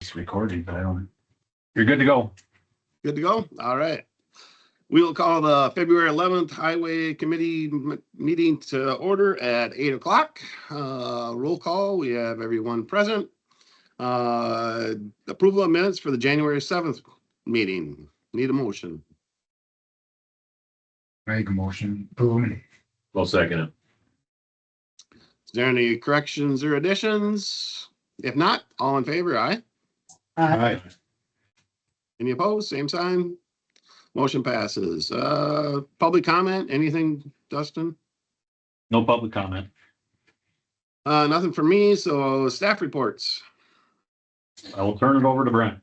It's recorded, but I don't. You're good to go. Good to go? All right. We will call the February 11th Highway Committee meeting to order at 8 o'clock. Roll call. We have everyone present. Approval of minutes for the January 7th meeting. Need a motion. Make a motion. Boom. Well, second it. Is there any corrections or additions? If not, all in favor, aye. Aye. Any opposed? Same sign. Motion passes. Public comment, anything, Dustin? No public comment. Nothing for me, so staff reports. I will turn it over to Brent.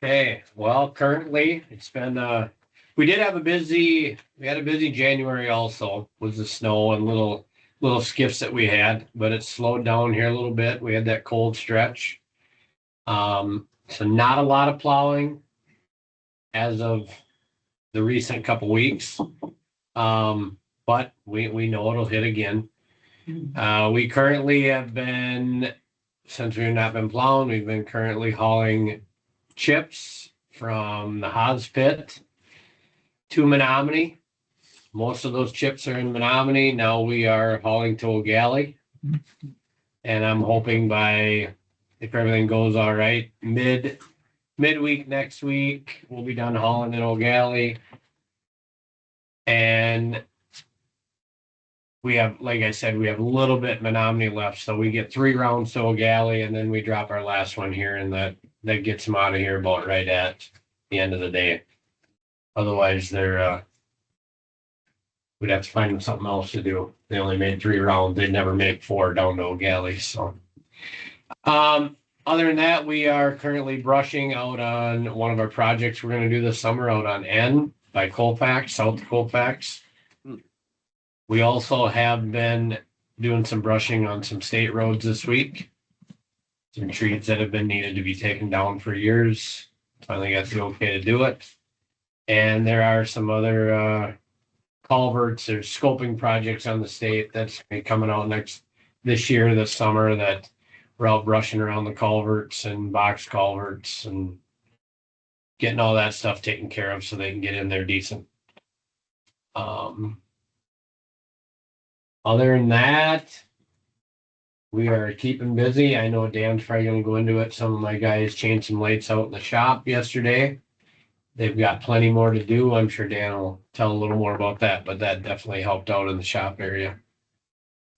Okay, well, currently it's been, we had a busy January also with the snow and little skiffs that we had, but it slowed down here a little bit. We had that cold stretch. So not a lot of plowing as of the recent couple weeks. But we know it'll hit again. We currently have been, since we've not been plowing, we've been currently hauling chips from the Haas pit to Menominee. Most of those chips are in Menominee. Now we are hauling to O'Galley. And I'm hoping by, if everything goes all right, midweek next week, we'll be done hauling in O'Galley. And we have, like I said, we have a little bit Menominee left. So we get 3 rounds to O'Galley, and then we drop our last one here, and that gets them out of here about right at the end of the day. Otherwise, we'd have to find them something else to do. They only made 3 rounds. They'd never make 4 down to O'Galley. So, other than that, we are currently brushing out on one of our projects we're going to do this summer out on N by Colfax, south of Colfax. We also have been doing some brushing on some state roads this week. Some trees that have been needed to be taken down for years. Finally got the okay to do it. And there are some other culverts or scoping projects on the state that's coming out this year, this summer, that we're out brushing around the culverts and box culverts and getting all that stuff taken care of so they can get in there decent. Other than that, we are keeping busy. I know Dan's probably going to go into it. Some of my guys changed some lights out in the shop yesterday. They've got plenty more to do. I'm sure Dan will tell a little more about that, but that definitely helped out in the shop area.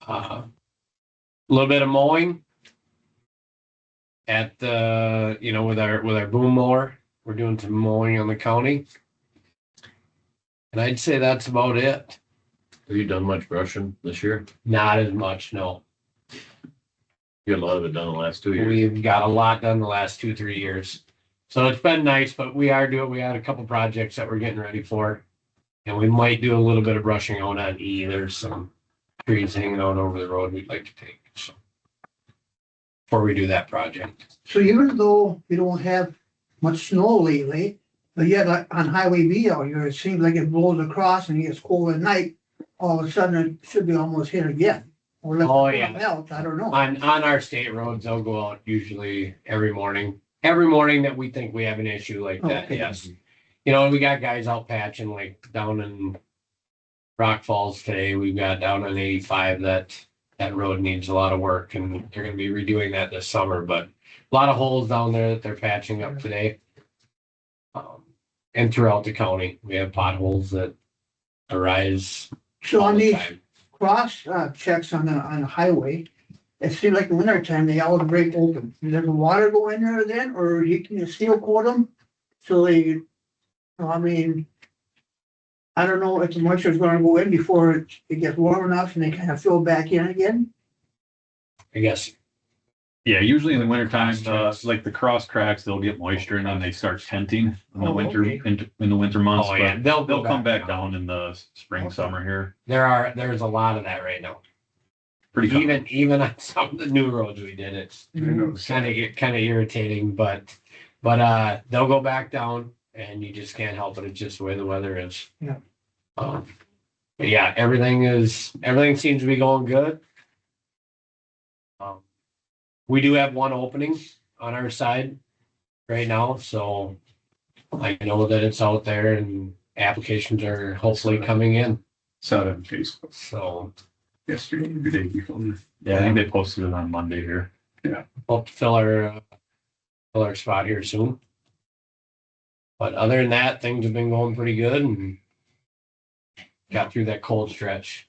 A little bit of mowing at the, with our boom mower. We're doing some mowing on the county. And I'd say that's about it. Have you done much brushing this year? Not as much, no. You got a lot of it done the last 2 years. We've got a lot done the last 2-3 years. So it's been nice, but we had a couple projects that we're getting ready for. And we might do a little bit of brushing out on E. There's some trees hanging out over the road we'd like to take. So before we do that project. So even though we don't have much snow lately, but yet on Highway B out here, it seems like it blows across and it gets cold at night. All of a sudden, it should be almost hit again. Or else, I don't know. On our state roads, they'll go out usually every morning. Every morning that we think we have an issue like that, Okay. yes. We got guys out patching like down in Rock Falls today. We've got down on 85 that road needs a lot of work, and they're going to be redoing that this summer. But a lot of holes down there that they're patching up today. And throughout the county, we have potholes that arise. So all on the these time. cross checks on the highway, it seems like in the winter time, they always break open. Does the water go in there then, or can you seal coat them? So I don't know if the moisture is going to go in before it gets warm enough and they kind of fill back in again. I guess. Yeah, usually in the wintertime, like the cross cracks, they'll get moisture and then they start tenting in the winter, Okay. in the winter months. Oh, yeah. But They'll they'll go come back back down in the spring, summer here. There's a lot of that right now. Pretty common. Even on some of the new roads we did, it's kind of irritating, but they'll go back down and you just can't help it. It's just the way the weather is. Yeah. But yeah, everything seems to be going good. We do have one opening on our side right now, so I know that it's out there and applications are hopefully coming in, Saw that on Facebook so yesterday, the day before. Yeah, I think they posted it on Monday here. hope to fill our spot here soon. But other than that, things have been going pretty good and got through that cold stretch.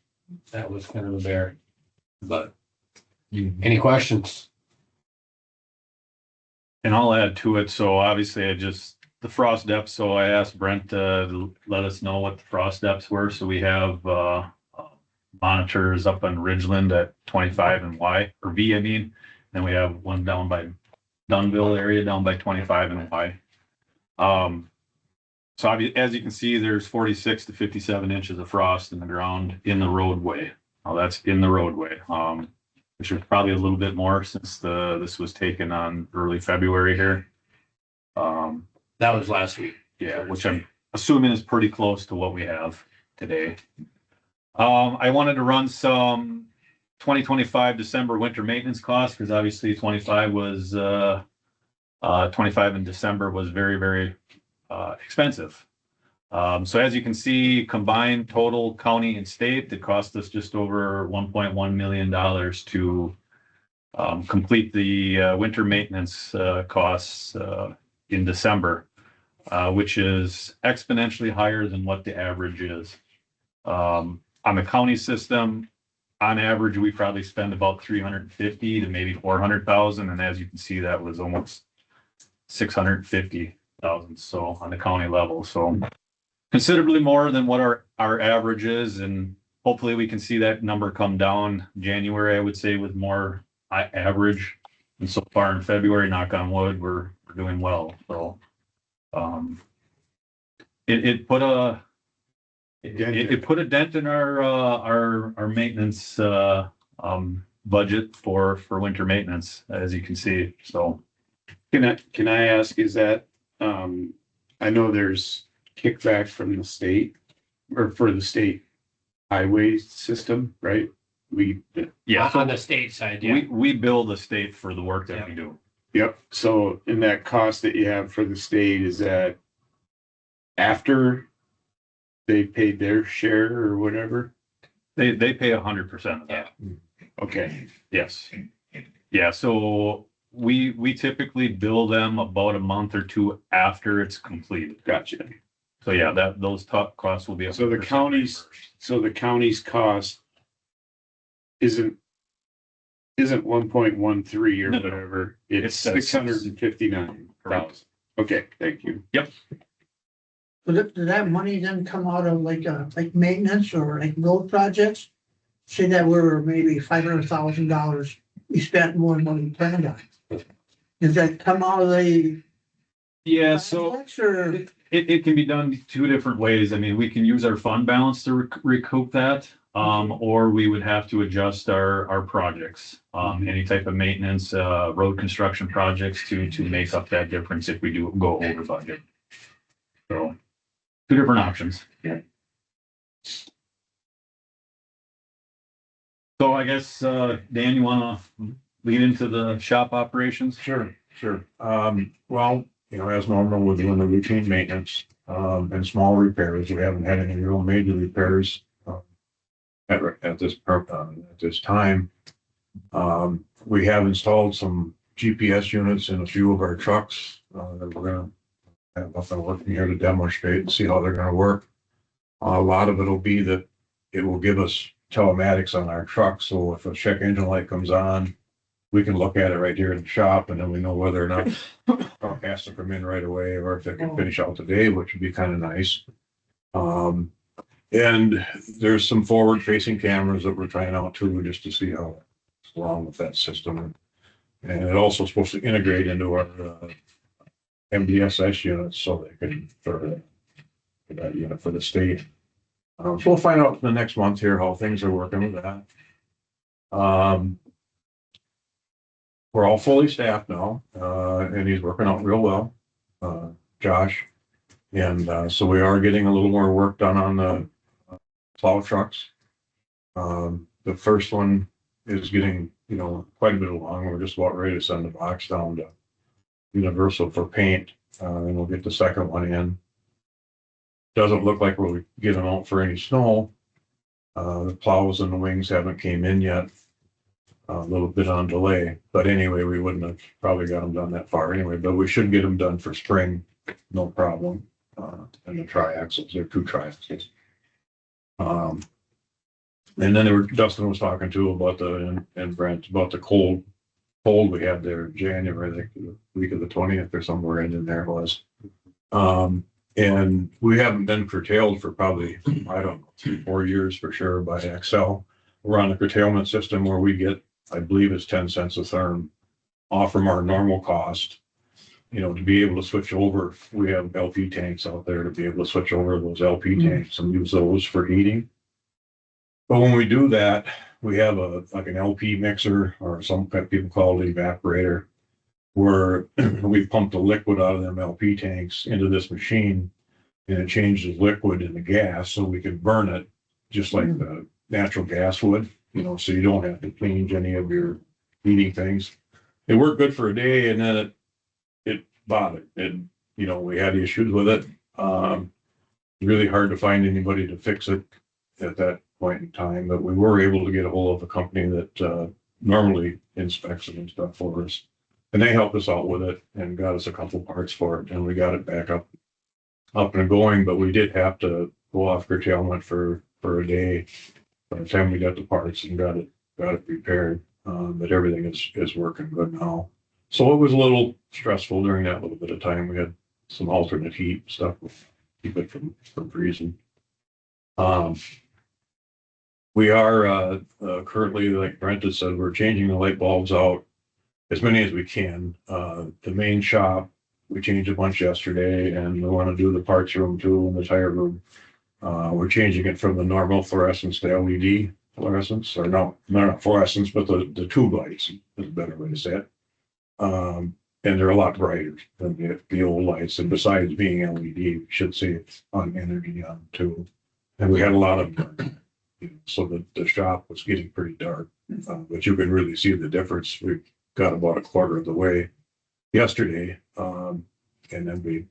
That was kind of a bear. But any questions? And I'll add to it, so obviously the frost depths, so I asked Brent to let us know what the frost depths were, so we have, monitors up on Ridgeland at 25 and Y, or V, I mean. Then we have one down by Dunnville area, down by 25 and Y. So as you can see, there's 46 to 57 inches of frost in the ground in the roadway. Now that's in the roadway, which is probably a little bit more since this was taken on early February here. That was last week. Yeah, which I'm assuming is pretty close to what we have today. I wanted to run some 2025 December winter maintenance costs because obviously 25 in December was very, very expensive. So as you can see, combined total county and state, it cost us just over $1.1 million to complete the winter maintenance costs in December, which is exponentially higher than what the average is. On the county system, on average, we probably spend about 350 to maybe 400,000, and as you can see, that was almost 650,000. So on the county level, so considerably more than what our average is, and hopefully we can see that number come down. January, I would say, was more average, and so far in February, knock on wood, we're doing well. So it put a dent in our maintenance budget for winter maintenance, as you can see. So Can I ask, is that, I know there's kickback from the state or for the state highway system, right? yeah, On the state side, yeah. we bill the state for the work that we do. Yep. So in that cost that you have for the state, is that after they paid their share or whatever? They pay 100% of that. Okay. Yes. Yeah. So we typically bill them about a month or two after it's completed. Gotcha. So yeah, those top costs will be. So the county's cost isn't 1.13 or No. whatever. It's It's 659,000. Okay, thank you. But does that money then come out of like maintenance or like road projects? Say that we're maybe $500,000, we spent more than what we planned on. Does that come out of the Yeah. So projects or? it can be done two different ways. I mean, we can use our fund balance to recoup that, or we would have to adjust our projects, any type of maintenance, road construction projects to make up that difference if we do go over budget. So two different options. Yeah. So I guess, Dan, you wanna lead into the shop operations? Sure. Well, as normal, we're doing the routine maintenance, and small repairs. We haven't had any real major repairs, at this time. We have installed some GPS units in a few of our trucks, that we're gonna have up and working here to demonstrate and see how they're gonna work. A lot of it'll be that it will give us telematics on our truck, so if a check engine light comes on, we can look at it right here in the shop, and then we know whether or not truck has to come in right away, or if they can finish out today, which would be kind of nice. And there's some forward-facing cameras that we're trying out too, just to see how it's along with that system. And it also supposed to integrate into our MDSS units, so they can for that unit for the state. So we'll find out the next month here how things are working with that. We're all fully staffed now, and he's working out real well, Josh. And so we are getting a little more work done on the plow trucks. The first one is getting, quite a bit along. We're just about ready to send the box down to Universal for paint, and we'll get the second one in. Doesn't look like we'll get them out for any snow. The plows and the wings haven't came in yet. A little bit on delay, but anyway, we wouldn't have probably got them done that far anyway, but we should get them done for spring, no problem. And the triaxles, they're 2 triaxles. And then Dustin was talking to about and Brent about the cold we had there in January, like the week of the 20th or somewhere in there it was. And we haven't been curtailed for probably, I don't know, 3-4 years for sure by Excel. We're on a curtailment system where we get, I believe it's 10 cents a therm off from our normal cost. You know, to be able to switch over, we have LP tanks out there to be able to switch over those LP tanks and use those for heating. But when we do that, we have like an LP mixer, or some people call it evaporator, where we pump the liquid out of them LP tanks into this machine, and it changes liquid into gas so we can burn it just like the natural gas would, you know, so you don't have to change any of your heating things. It worked good for a day, and then it bothered, and you know, we had issues with it. Really hard to find anybody to fix it at that point in time, but we were able to get a hold of a company that normally inspects it and stuff for us, and they helped us out with it and got us a couple parts for it, and we got it back up and going. But we did have to go off curtailment for a day by the time we got the parts and got it repaired. But everything is working good now. So it was a little stressful during that little bit of time. We had some alternate heat stuff to keep it from freezing. We are currently, like Brent has said, we're changing the light bulbs out as many as we can. The main shop, we changed a bunch yesterday, and we want to do the parts room too, and the tire room. We're changing it from the normal fluorescence to LED fluorescence, or no, not fluorescence, but the tube lights is a better way to say it. And they're a lot brighter than the old lights. And besides being LED, we should say it's on energy on too. And we had a lot of them, so the shop was getting pretty dark, but you can really see the difference. We got about a quarter of the way yesterday, and then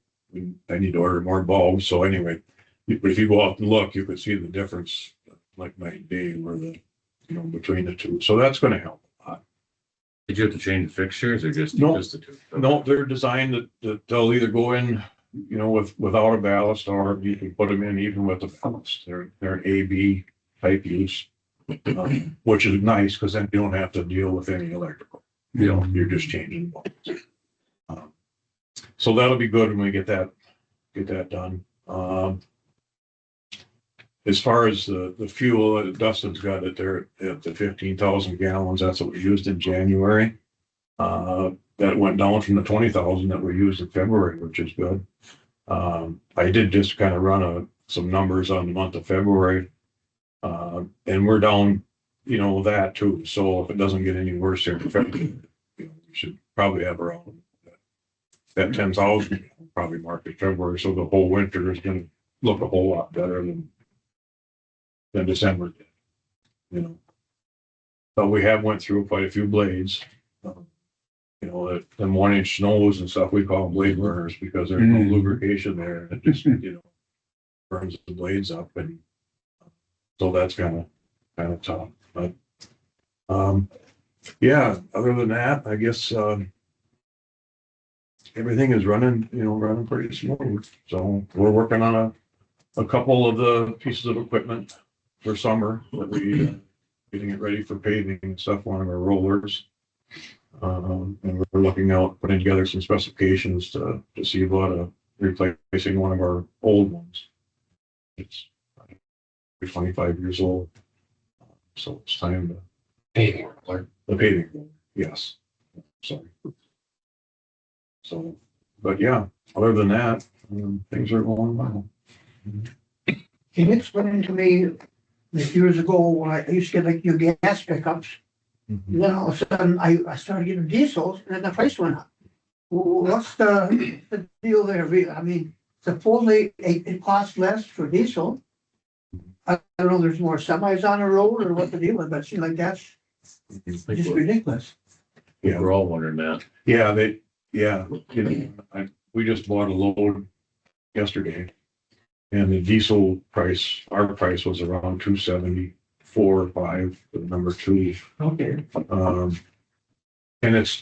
I need to order more bulbs. So anyway, if you go out and look, you can see the difference like night and day where between the two. So that's going to help a lot. Did you have to change the fixtures or just No. the 2? No, they're designed that they'll either go in, without a ballast, or you can put them in even with a ballast. They're an A/B type use, which is nice because then you don't have to deal with any electrical. You're just changing bulbs. So that'll be good when we get that done. As far as the fuel, Dustin's got it there at the 15,000 gallons. That's what we used in January. That went down from the 20,000 that we used in February, which is good. I did just kind of run some numbers on the month of February, and we're down, that too. So if it doesn't get any worse here in February, we should probably have around that 10,000 probably marked in February. So the whole winter is going to look a whole lot better than December did, But we have went through quite a few blades. The 1-inch snows and stuff, we call them blade burners because there's no lubrication there. It just, burns the blades up, and so that's kind of tough. But yeah, other than that, I guess everything is running pretty smooth. So we're working on a couple of the pieces of equipment for summer that we getting it ready for paving and stuff. One of our rollers. And we're looking out, putting together some specifications to see about replacing one of our old ones. It's 25 years old, so it's time to Paving roller. the paving roller. Yes, sorry. So, but yeah, other than that, things are going well. Can you explain to me, like years ago, when I used to get like your gas pickups, then all of a sudden I started getting diesels, and then the price went up. What's the deal there? I mean, supposedly it costs less for diesel. I don't know, there's more semis on the road or what the deal is, but it seems like that's just ridiculous. Yeah, We're all wondering that. yeah, Yeah, we just bought a load yesterday. And the diesel price, our price was around 274 or 5 for the number 2. Okay. And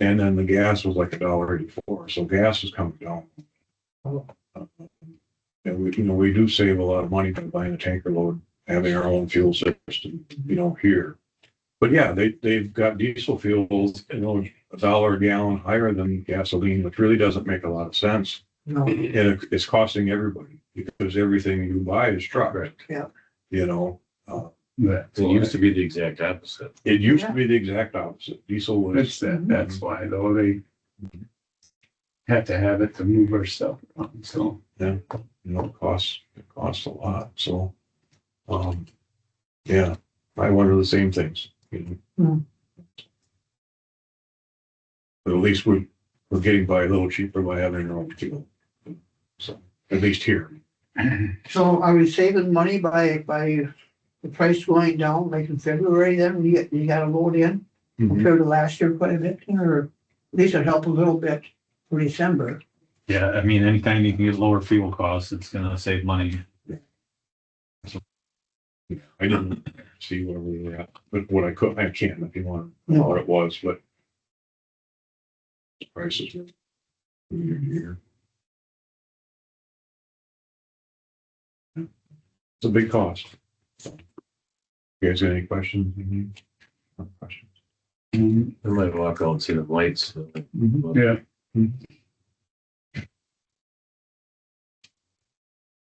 and then the gas was like $1.84, so gas is coming down. Oh. And we do save a lot of money by buying a tanker load, having our own fuel system, here. But yeah, they've got diesel fuels, $1 a gallon higher than gasoline, which really doesn't make a lot of sense. No, And it's costing everybody because everything you buy is truck. Right. Yeah. It used to be the exact opposite. It used to be the exact opposite. Diesel was. That's why though, they have to have it to move our stuff around, so. It costs a lot, so. Yeah, I wonder the same things. Hmm. But at least we're getting by a little cheaper by having our own fuel. So, at least here. so are we saving money by the price going down, like in February then, you got a load in compared to last year quite a bit, or at least it helped a little bit for December. Yeah, I mean, anytime you can get lower fuel costs, it's gonna save money. I didn't see where we were at, but what I can't if you want to know what it was, but prices year to year. It's a big cost. You guys got any questions? Questions? I might walk out and see the lights. Yeah.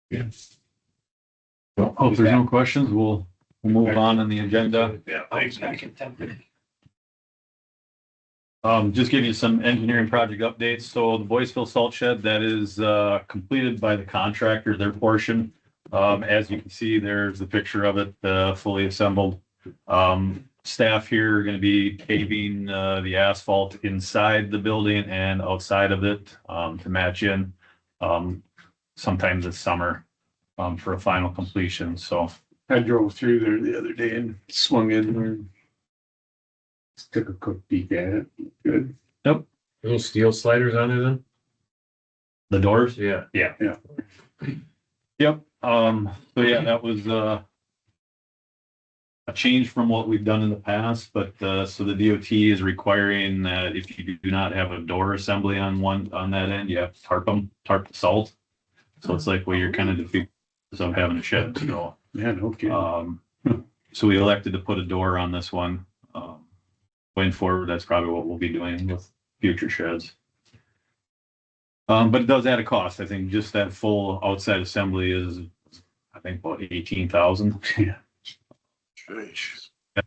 Yeah. Well, if there's no questions, we'll move on the agenda. Yeah, thanks. Just give you some engineering project updates. So the Boyceville Salt Shed, that is completed by the contractor, their portion. As you can see, there's a picture of it, fully assembled. Staff here are going to be paving the asphalt inside the building and outside of it to match in sometime this summer for a final completion. So I drove through there the other day and swung in there. And took a quick peek at it. Good. Little steel sliders on it then? the doors, Yeah. yep. So yeah, that was a change from what we've done in the past, but so the DOT is requiring that if you do not have a door assembly on that end, you have to tarp the salt. So it's like, well, you're kind of defeating of having a shed. So Yeah, no kidding. so we elected to put a door on this one. Going forward, that's probably what we'll be doing with future sheds. But it does add a cost. I think just that full outside assembly is, I think, about 18,000. Yeah.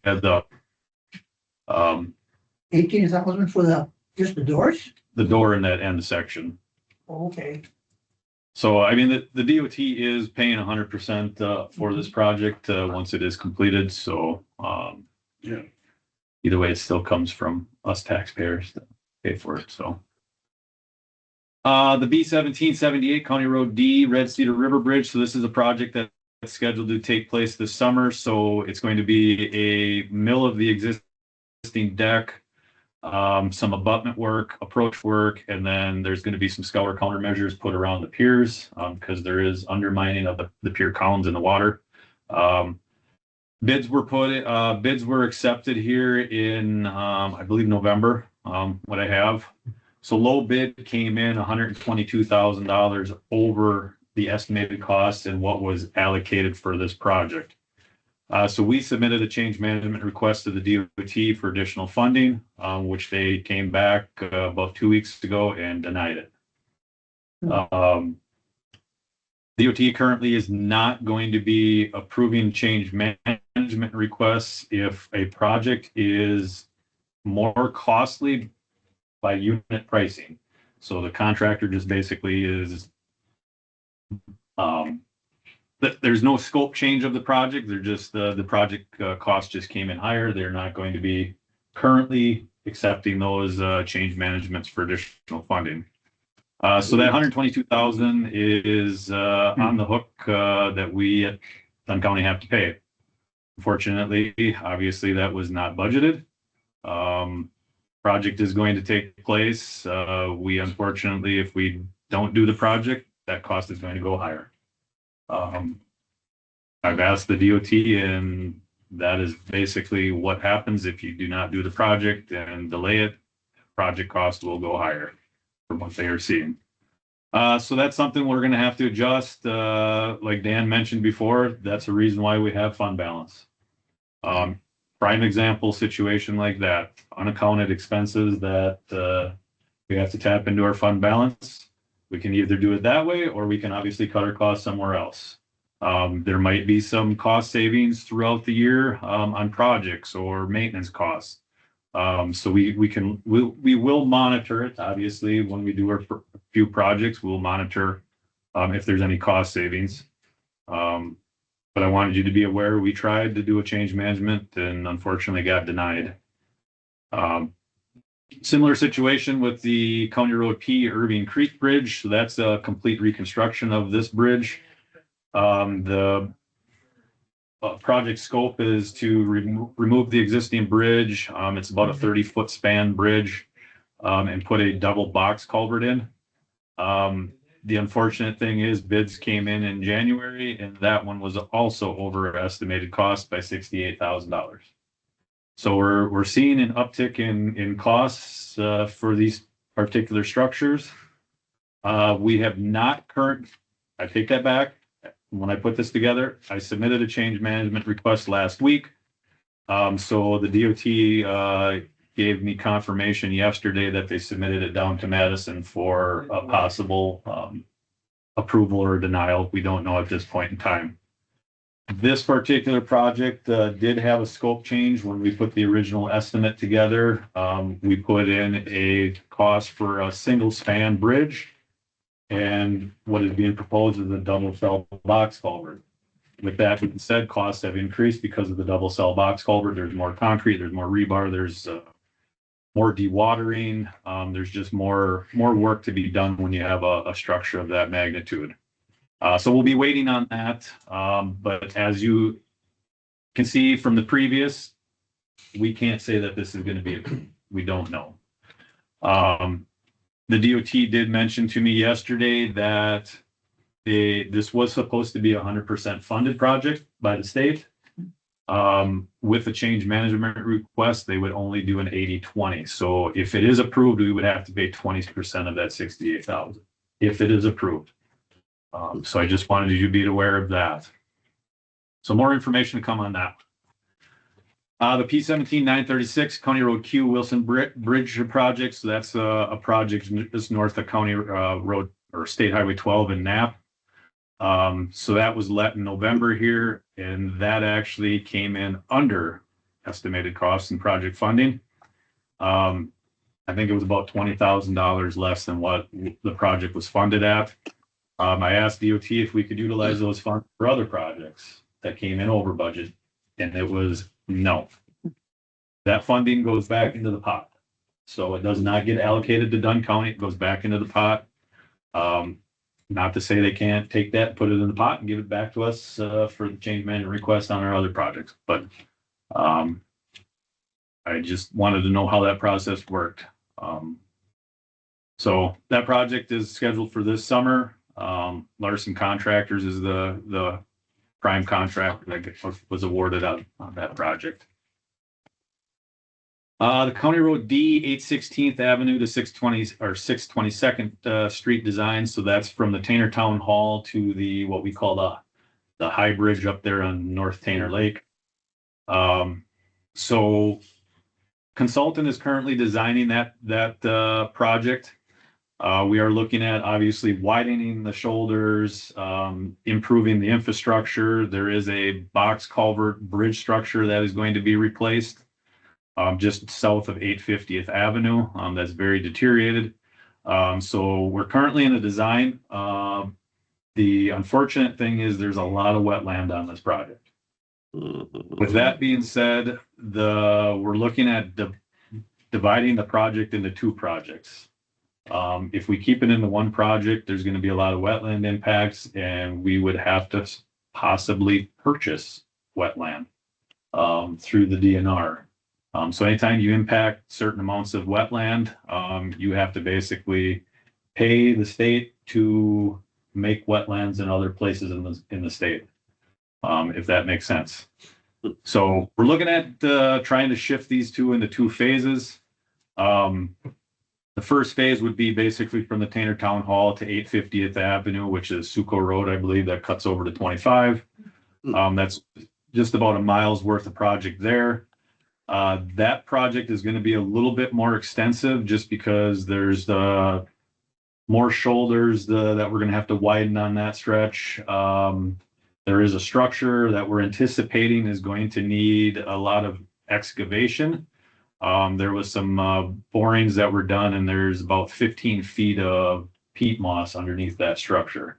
Adds up. 18,000 for just the doors? The door in that end section. Okay. So, I mean, the DOT is paying 100% for this project once it is completed. So, Yeah. either way, it still comes from us taxpayers to pay for it. So, the B-1778 County Road D Red Cedar River Bridge. So this is a project that's scheduled to take place this summer. So it's going to be a mill of the existing deck, some abutment work, approach work, and then there's going to be some scour countermeasures put around the piers because there is undermining of the pier columns in the water. Bids were accepted here in, I believe, November, what I have. So low bid came in $122,000 over the estimated cost and what was allocated for this project. So we submitted a change management request to the DOT for additional funding, which they came back about 2 weeks ago and denied it. DOT currently is not going to be approving change management requests if a project is more costly by unit pricing. So the contractor just basically is, there's no scope change of the project. They're just, the project cost just came in higher. They're not going to be currently accepting those change managements for additional funding. So that 122,000 is on the hook that we at Dunn County have to pay. Unfortunately, obviously that was not budgeted. project is going to take place. We unfortunately, if we don't do the project, that cost is going to go higher. I've asked the DOT, and that is basically what happens if you do not do the project and delay it. Project cost will go higher from what they are seeing. So that's something we're going to have to adjust. Like Dan mentioned before, that's the reason why we have fund balance. Prime example situation like that, unaccounted expenses that we have to tap into our fund balance. We can either do it that way, or we can obviously cut our costs somewhere else. There might be some cost savings throughout the year on projects or maintenance costs. So we will monitor it. Obviously, when we do our few projects, we'll monitor if there's any cost savings. But I wanted you to be aware, we tried to do a change management and unfortunately got denied. Similar situation with the County Road P Irving Creek Bridge. So that's a complete reconstruction of this bridge. The project scope is to remove the existing bridge. It's about a 30-foot span bridge, and put a double box culvert in. The unfortunate thing is bids came in January, and that one was also overestimated cost by $68,000. So we're seeing an uptick in costs for these particular structures. We have not I take that back. When I put this together, I submitted a change management request last week. So the DOT gave me confirmation yesterday that they submitted it down to Madison for a possible approval or denial. We don't know at this point in time. This particular project did have a scope change when we put the original estimate together. We put in a cost for a single span bridge, and what is being proposed is a double cell box culvert. With that being said, costs have increased because of the double cell box culvert. There's more concrete, there's more rebar, there's more dewatering. There's just more work to be done when you have a structure of that magnitude. So we'll be waiting on that. But as you can see from the previous, we can't say that this is going to be, we don't know. The DOT did mention to me yesterday that this was supposed to be a 100% funded project by the state. With the change management request, they would only do an 80-20. So if it is approved, we would have to pay 20% of that $68,000 if it is approved. So I just wanted you to be aware of that. So more information to come on that. The P17-936 County Road Q Wilson Bridge project. So that's a project just north of County Road or State Highway 12 in Knapp. So that was let in November here, and that actually came in under estimated costs and project funding. I think it was about $20,000 less than what the project was funded at. I asked DOT if we could utilize those funds for other projects that came in over budget, and it was no. That funding goes back into the pot. So it does not get allocated to Dunn County. It goes back into the pot. Not to say they can't take that, put it in the pot and give it back to us for the change management request on our other projects. But I just wanted to know how that process worked. So that project is scheduled for this summer. Larson Contractors is the prime contractor that was awarded on that project. The County Road D 816th Avenue to 620 or 622nd Street design. So that's from the Tanner Town Hall to the what we call the high bridge up there on North Tanner Lake. So consultant is currently designing that project. We are looking at obviously widening the shoulders, improving the infrastructure. There is a box culvert bridge structure that is going to be replaced just south of 850th Avenue. That's very deteriorated. So we're currently in the design. The unfortunate thing is there's a lot of wetland on this project. With that being said, we're looking at dividing the project into two projects. If we keep it into one project, there's going to be a lot of wetland impacts, and we would have to possibly purchase wetland through the DNR. So anytime you impact certain amounts of wetland, you have to basically pay the state to make wetlands in other places in the state, if that makes sense. So we're looking at trying to shift these two into two phases. The first phase would be basically from the Tanner Town Hall to 850th Avenue, which is Suco Road, I believe, that cuts over to 25. That's just about a mile's worth of project there. That project is going to be a little bit more extensive just because there's more shoulders that we're going to have to widen on that stretch. There is a structure that we're anticipating is going to need a lot of excavation. There was some borings that were done, and there's about 15 feet of peat moss underneath that structure.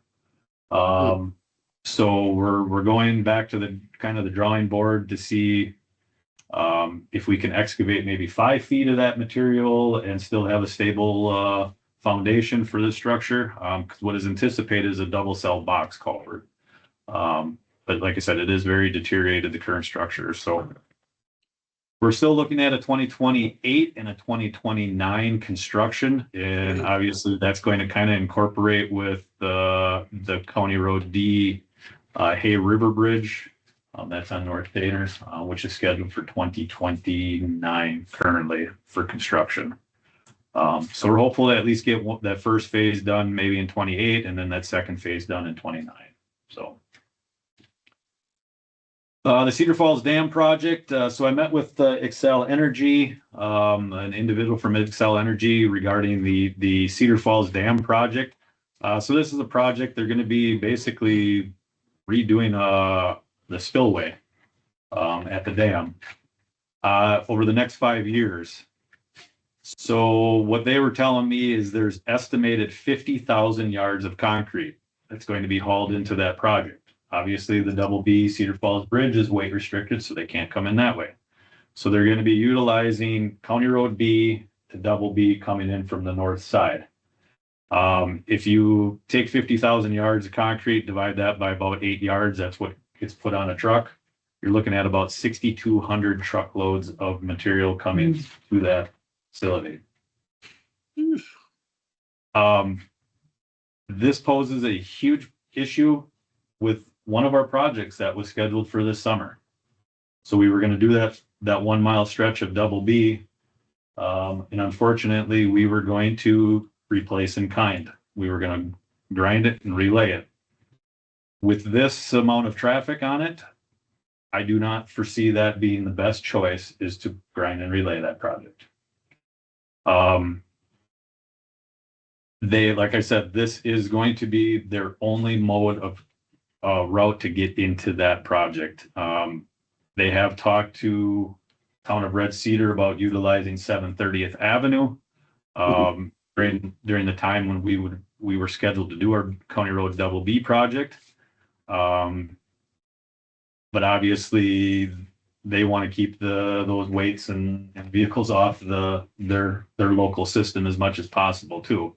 So we're going back to the kind of the drawing board to see if we can excavate maybe 5 feet of that material and still have a stable foundation for this structure. Because what is anticipated is a double cell box culvert. But like I said, it is very deteriorated, the current structure. So we're still looking at a 2028 and a 2029 construction. And obviously that's going to kind of incorporate with the County Road D Hay River Bridge. That's on North Daners, which is scheduled for 2029 currently for construction. So we're hopeful to at least get that first phase done maybe in 28 and then that second phase done in 29. So the Cedar Falls Dam project. So I met with Excel Energy, an individual from Excel Energy regarding the Cedar Falls Dam project. So this is a project they're going to be basically redoing the spillway at the dam over the next 5 years. So what they were telling me is there's estimated 50,000 yards of concrete that's going to be hauled into that project. Obviously, the Double B Cedar Falls Bridge is weight restricted, so they can't come in that way. So they're going to be utilizing County Road B to Double B coming in from the north side. If you take 50,000 yards of concrete, divide that by about 8 yards, that's what gets put on a truck. You're looking at about 6,200 truckloads of material coming to that facility. This poses a huge issue with one of our projects that was scheduled for this summer. So we were going to do that 1 mile stretch of Double B. And unfortunately, we were going to replace in kind. We were going to grind it and relay it. With this amount of traffic on it, I do not foresee that being the best choice is to grind and relay that project. Like I said, this is going to be their only mode of route to get into that project. They have talked to Town of Red Cedar about utilizing 730th Avenue during the time when we were scheduled to do our County Road Double B project. But obviously they want to keep those weights and vehicles off their local system as much as possible too.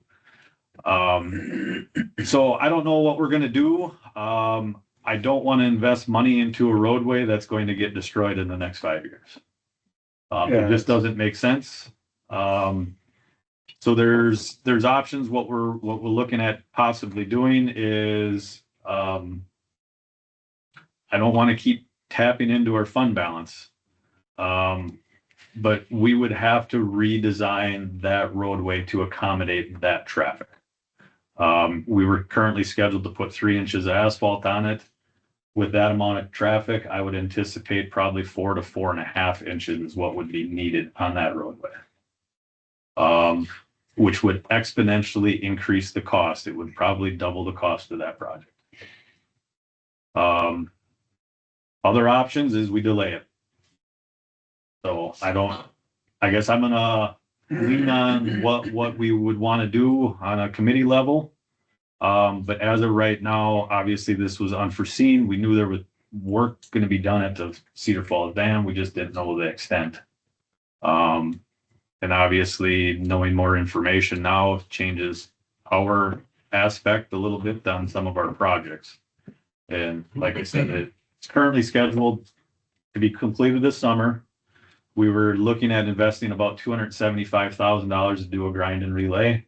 So I don't know what we're going to do. I don't want to invest money into a roadway that's going to get destroyed in the next 5 years. It just doesn't make sense. So there's options. What we're looking at possibly doing is, I don't want to keep tapping into our fund balance. But we would have to redesign that roadway to accommodate that traffic. We were currently scheduled to put 3 inches of asphalt on it. With that amount of traffic, I would anticipate probably 4 to 4.5 inches is what would be needed on that roadway. Which would exponentially increase the cost. It would probably double the cost of that project. Other options is we delay it. So I guess I'm gonna lean on what we would want to do on a committee level. But as of right now, obviously this was unforeseen. We knew there was work going to be done at the Cedar Falls Dam. We just didn't know the extent. And obviously knowing more information now changes our aspect a little bit on some of our projects. And like I said, it's currently scheduled to be completed this summer. we were looking at investing about $275,000 to do a grind and relay.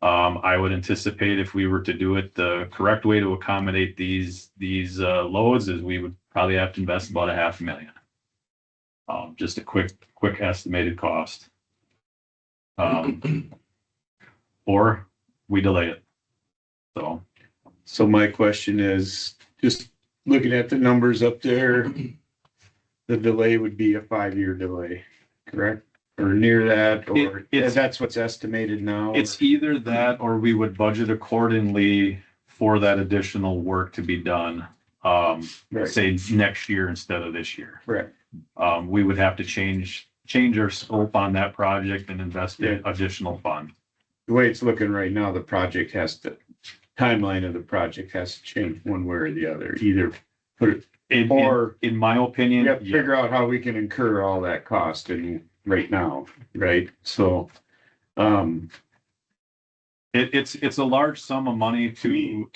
I would anticipate if we were to do it the correct way to accommodate these loads is we would probably have to invest about $500,000. Just a quick estimated cost. Or we delay it. So my question is, just looking at the numbers up there, the delay would be a 5-year delay, correct? Or near that, or that's what's estimated now? It's either that or we would budget accordingly for that additional work to be done. Right. Say next year instead of this year. Right. We would have to change our scope on that project and invest in additional funds. The way it's looking right now, the timeline of the project has to change one way or the other, either put it, In my opinion, we have to figure out how we can incur all that cost and right now, right? So, it's a large sum of money to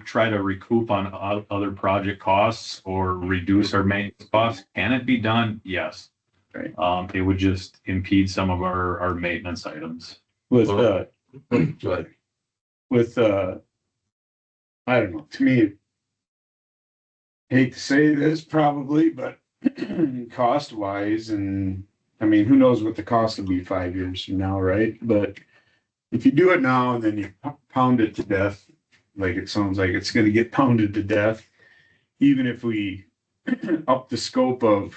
try to recoup on other project costs or reduce our maintenance costs. Can it be done? Yes. Right. It would just impede some of our maintenance items. with, I don't know, to me, hate to say this probably, but cost wise, and I mean, who knows what the cost will be 5 years from now, right? But if you do it now and then you pound it to death, like it sounds like it's gonna get pounded to death, even if we up the scope of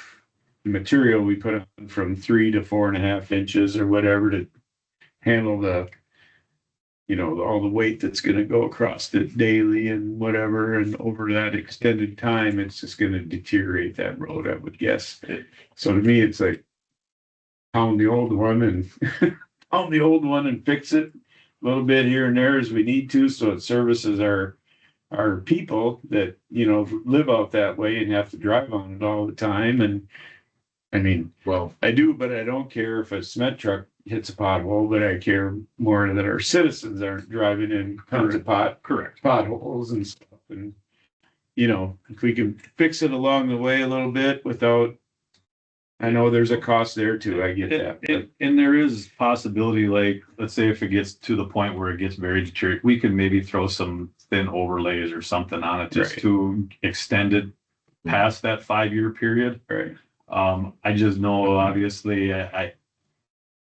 the material we put on from 3 to 4.5 inches or whatever to handle the, all the weight that's gonna go across it daily and whatever, and over that extended time, it's just gonna deteriorate that road, I would guess. So to me, it's like pound the old one and fix it a little bit here and there as we need to, so it services our people that, live out that way and have to drive on it all the time. And I mean, well, I do, but I don't care if a cement truck hits a pothole, but I care more that our citizens aren't driving in tons of potholes and stuff. And, if we can fix it along the way a little bit without, I know there's a cost there too. I get that. And there is possibility, like, let's say if it gets to the point where it gets very deteriorated, we can maybe throw some thin overlays or something on it just to extend it past that 5-year period. Right. I just know, obviously, I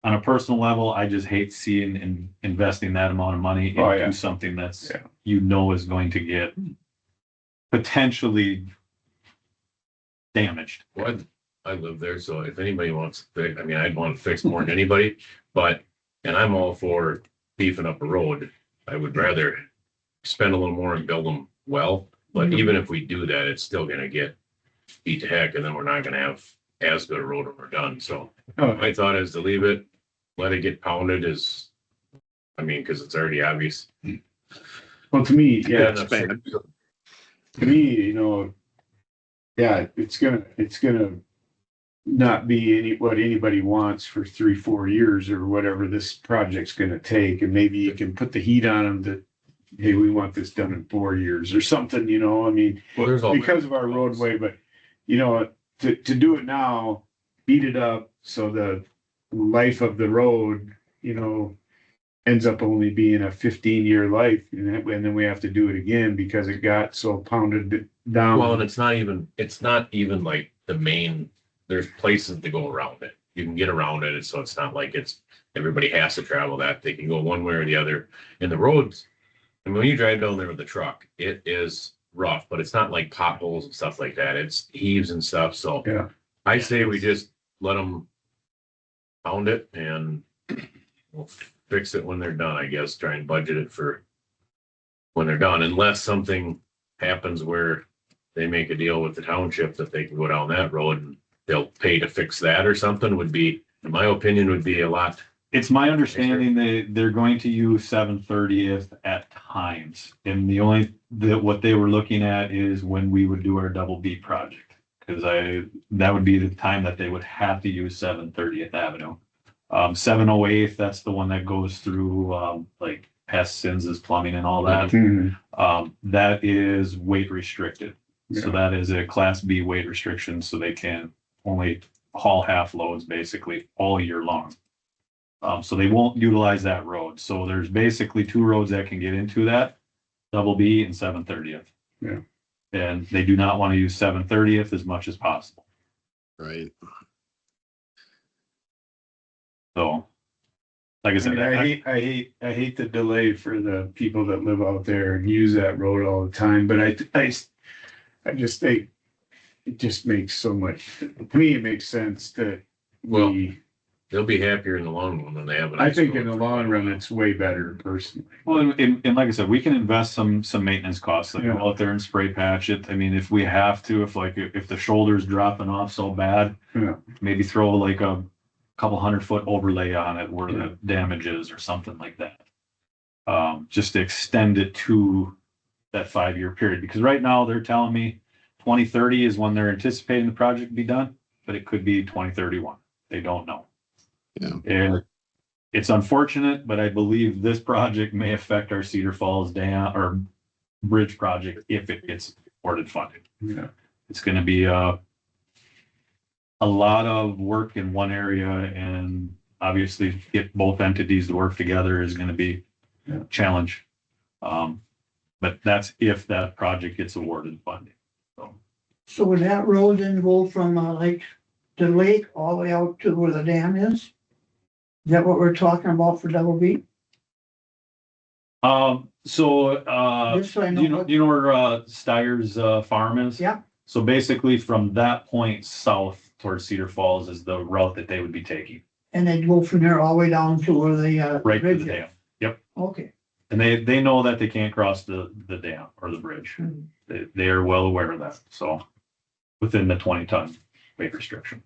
on a personal level, I just hate seeing investing that amount of money into something that's, is going to get potentially damaged. Well, I live there, so if anybody wants to fix, I'd want to fix more than anybody, and I'm all for beefing up a road. I would rather spend a little more and build them well, but even if we do that, it's still gonna get beat to heck, and then we're not gonna have as good a road when we're done. So my thought is to leave it, let it get pounded because it's already obvious. Well, to me, it's gonna not be what anybody wants for 3-4 years or whatever this project's gonna take. And maybe you can put the heat on them that, hey, we want this done in 4 years or something, because of our roadway, but to do it now, beat it up so the life of the road, ends up only being a 15-year life, and then we have to do it again because it got so pounded down. Well, and it's not even like the main, there's places to go around it. You can get around it, so it's not like everybody has to travel that. They can go one way or the other. And the roads, when you drive down there with the truck, it is rough, but it's not like potholes and stuff like that. It's heaves and stuff. So I say we just let them pound it and we'll fix it when they're done, I guess. Try and budget it for when they're done, unless something happens where they make a deal with the township that they can go down that road and they'll pay to fix that or something, would be, in my opinion, would be a lot. It's my understanding they're going to use 7/30th at times. And what they were looking at is when we would do our double B project. Because that would be the time that they would have to use 7/30th Avenue. 708th, that's the one that goes through like past Sins's plumbing and all that. That is weight restricted. So that is a class B weight restriction. So they can only haul half loads basically all year long. So they won't utilize that road. So there's basically two roads that can get into that, Double B and 730th. Yeah. And they do not want to use 730th as much as possible. Right. So, like I I said, mean, I hate the delay for the people that live out there and use that road all the time, but I just think it just makes so much, to me, it makes sense that Well, we, they'll be happier in the long run than they have. I think in the long run, it's way better personally. well, and like I said, we can invest some maintenance costs, like Yeah. go out there and spray patch it. I mean, if we have to, if the shoulder's dropping off so bad, Yeah. maybe throw like a couple 100-foot overlay on it where Yeah. the damage is or something like that. Just to extend it to that 5-year period, because right now they're telling me 2030 is when they're anticipating the project to be done, but it could be 2031. They don't know. Yeah. And it's unfortunate, but I believe this project may affect our Cedar Falls Dam or bridge project if it gets awarded funding. Yeah. It's going to be a lot of work in one area, and obviously get both entities to work together is going to be a challenge. But that's if that project gets awarded funding. So would that road then go from like the lake all the way out to where the dam is? Is that what we're talking about for Double B? Just so I know do you know where Steyer's farm is? Yeah. So basically from that point south towards Cedar Falls is the route that they would be taking, And they'd go from there all the way down to where the right to bridge the is? dam. Yep. Okay. And they know that they can't cross the dam or the bridge. Hmm. They are well aware of that. So within the 20-ton weight restriction.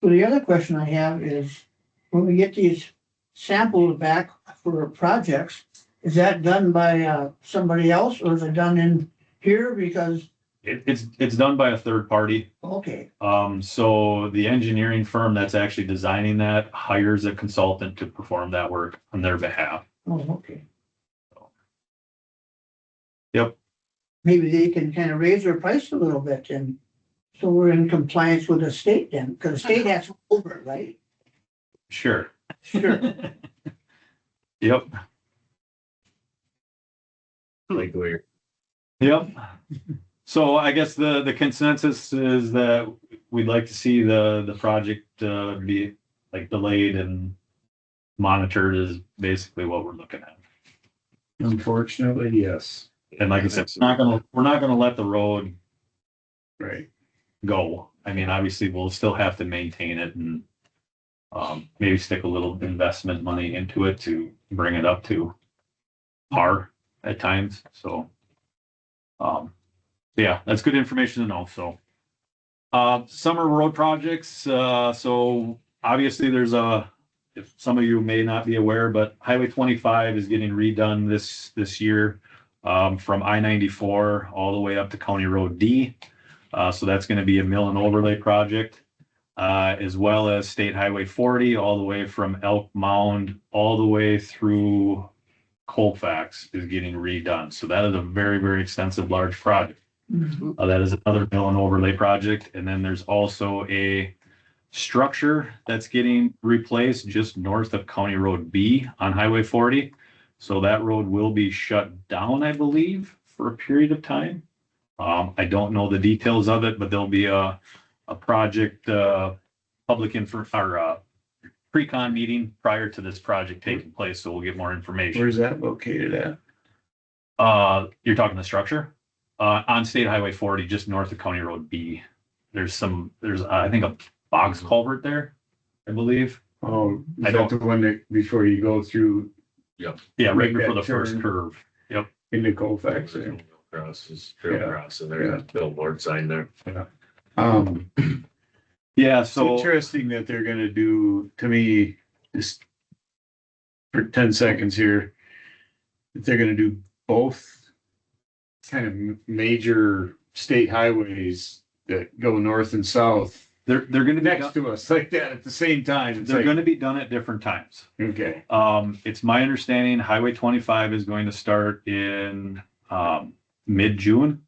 So the other question I have is, when we get these samples back for projects, is that done by somebody else or is it done in here? Because, It's done by a third party. okay, So the engineering firm that's actually designing that hires a consultant to perform that work on their behalf. oh, okay. Yep. Maybe they can kind of raise their price a little bit and so we're in compliance with the state then, because the state has to over it, right? Sure. Sure. Yep. Like where, Yep. So I guess the consensus is that we'd like to see the project be like delayed and monitored is basically what we're looking at. Unfortunately, yes. And like I said, we're not gonna let the road Right. go. I mean, obviously, we'll still have to maintain it and maybe stick a little investment money into it to bring it up to par at times. So, yeah, that's good information to know. So, summer road projects. So obviously there's if some of you may not be aware, but Highway 25 is getting redone this year, from I-94 all the way up to County Road D. So that's going to be a mill and overlay project, as well as State Highway 40, all the way from Elk Mound, all the way through Colfax is getting redone. So that is a very, very extensive, large project. Mhm. That is another mill and overlay project. And then there's also a structure that's getting replaced just north of County Road B on Highway 40. So that road will be shut down, I believe, for a period of time. I don't know the details of it, but there'll be a project, public info or pre-con meeting prior to this project taking place. So we'll get more information. Where's that located at? You're talking the structure? On State Highway 40, just north of County Road B. There's I think a box culvert there, I believe. Oh, is I that the one that before you go through Yeah, Make right before that the first turn. curve. into Colfax there? Cross is trail Yeah. cross, and there's a billboard sign there. Yeah, It's so interesting that they're gonna do, to me, just for 10 seconds here, that they're gonna do both kind of major state highways that go north and south they're going to be next to us like that at the same time. It's they're like, going to be done at different times. okay, It's my understanding Highway 25 is going to start in mid-June.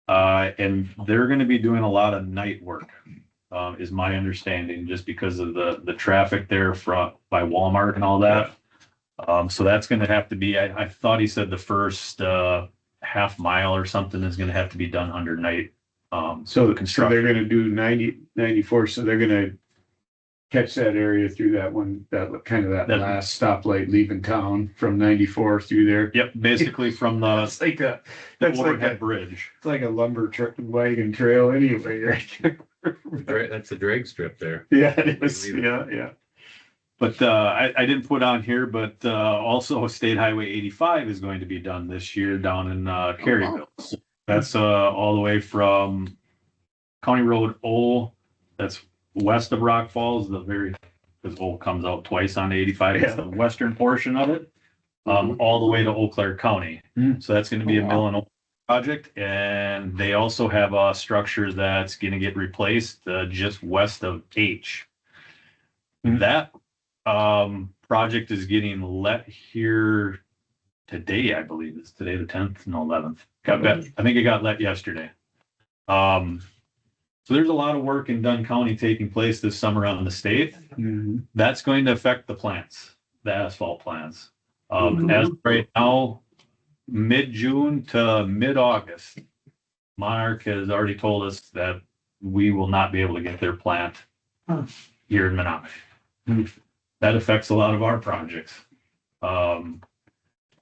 And they're going to be doing a lot of night work. is my understanding, just because of the traffic there by Walmart and all that. So that's gonna have to be, I thought he said the first, half mile or something is gonna have to be done under night. So they're construction. gonna do 94, so they're gonna catch that area through that one, that last stoplight leaving town from 94 through there. Yep, basically from the That's like a, that's like overhead a, bridge. it's like a lumber truck wagon trail anyway, right? That's a drag strip there. Yeah, it is, yeah. But I didn't put on here, but also State Highway 85 is going to be done this year down in Caryville. So that's all the way from County Road O, that's west of Rock Falls, because O comes out twice on 85. It's the western portion of it, all the way to Eau Claire County. So that's going to be a mill and oil project. And they also have a structure that's going to get replaced just west of H. That project is getting let here today, I believe. It's today the 10th and 11th. I think it got let yesterday. So there's a lot of work in Dunn County taking place this summer on the state. That's going to affect the plants, the asphalt plants. As of right now, mid-June to mid-August, Monarch has already told us that we will not be able to get their plant here in Menominee. That affects a lot of our projects. So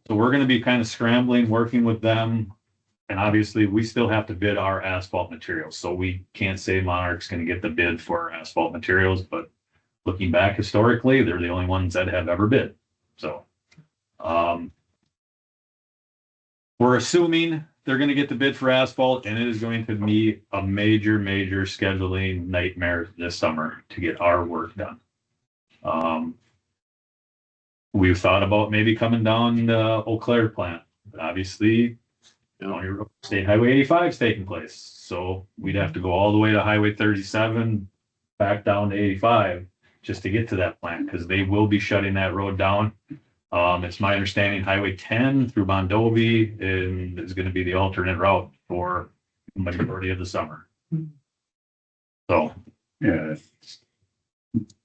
we're going to be kind of scrambling, working with them. And obviously, we still have to bid our asphalt materials. So we can't say Monarch's going to get the bid for our asphalt materials. But looking back historically, they're the only ones that have ever bid. So we're assuming they're going to get the bid for asphalt, and it is going to be a major scheduling nightmare this summer to get our work done. We've thought about maybe coming down the Eau Claire plant, but obviously, State Highway 85 is taking place. So we'd have to go all the way to Highway 37, back down to 85 just to get to that plant, because they will be shutting that road down. It's my understanding Highway 10 through Mondovi is going to be the alternate route for the majority of the summer. So Yeah, it's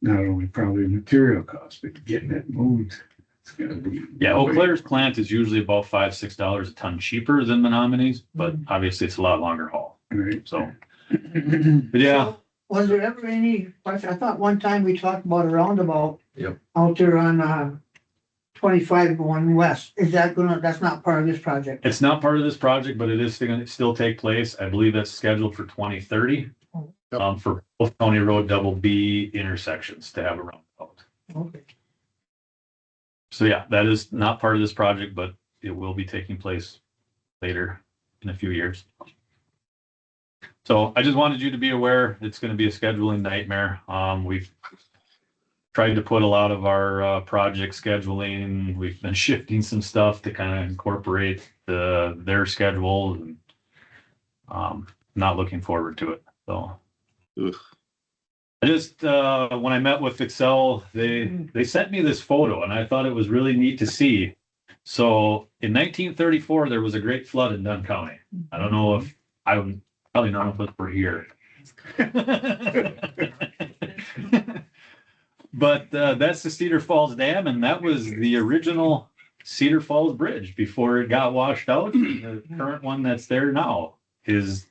not only probably material costs, but getting it moved. It's gonna be. yeah, Eau Claire's plant is usually about $5-6 a ton cheaper than Menominee's, but obviously it's a lot longer haul. Right. So, but yeah, So, was there ever any, I thought one time we talked about a roundabout. Yep. Out there on 25 going west. Is that that's not part of this project? it's not part of this project, but it is going to still take place. I believe that's scheduled for 2030. For both County Road double B intersections to have a roundabout. Okay. So yeah, that is not part of this project, but it will be taking place later in a few years. So I just wanted you to be aware it's going to be a scheduling nightmare. We've tried to put a lot of our project scheduling. We've been shifting some stuff to kind of incorporate their schedule, and not looking forward to it. So I just when I met with Excel, they sent me this photo, and I thought it was really neat to see. So in 1934, there was a great flood in Dunn County. I don't know if probably none of us were here. But that's the Cedar Falls Dam, and that was the original Cedar Falls Bridge before it got washed out. The current one that's there now is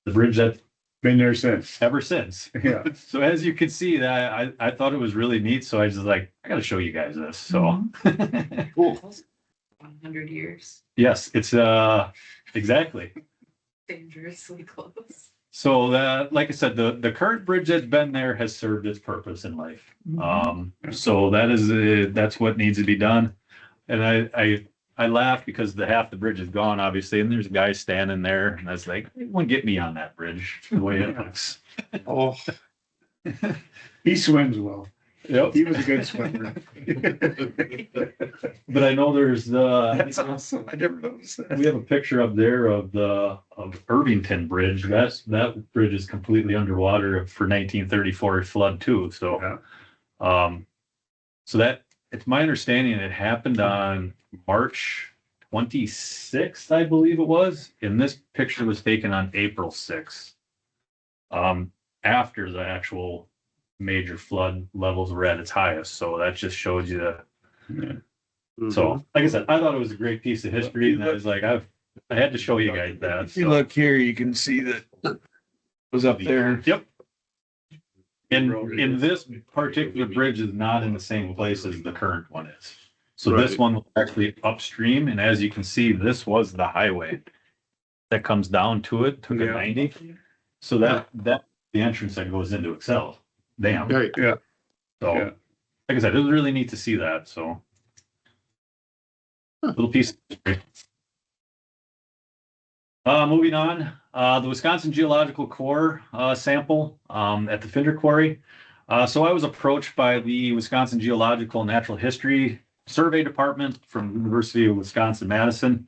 the bridge that's Been there since. ever since. Yeah. So as you can see, that I thought it was really neat. So I was just like, I got to show you guys this. So Cool. 100 years, yes, it's exactly. dangerously close. So like I said, the current bridge that's been there has served its purpose in life. So that's what needs to be done. And I laugh because half the bridge is gone, obviously, and there's a guy standing there, and I was like, it won't get me on that bridge the way it looks. Oh, He swims well. Yep. He was a good swimmer. But I know there's That's awesome. I never noticed we that. have a picture up there of Irvington Bridge. That bridge is completely underwater for 1934 flood too. So, so that it's my understanding it happened on March 26th, I believe it was, and this picture was taken on April 6th. after the actual major flood levels were at its highest. So that just shows you that. So, like I said, I thought it was a great piece of history, and I was like, I had to show you guys that. If you so. look here, you can see that it was up there. Yep. And this particular bridge is not in the same place as the current one is. So this Right. one was actually upstream, and as you can see, this was the highway that comes down to it, took a Yeah. 90. So that the entrance that goes into Excel Dam. Right. Yeah. So, Yeah. like I said, it was really neat to see that. So, little piece of history. Moving on, the Wisconsin Geological Corps sample at the Finder Quarry. So I was approached by the Wisconsin Geological and Natural History Survey Department from University of Wisconsin-Madison.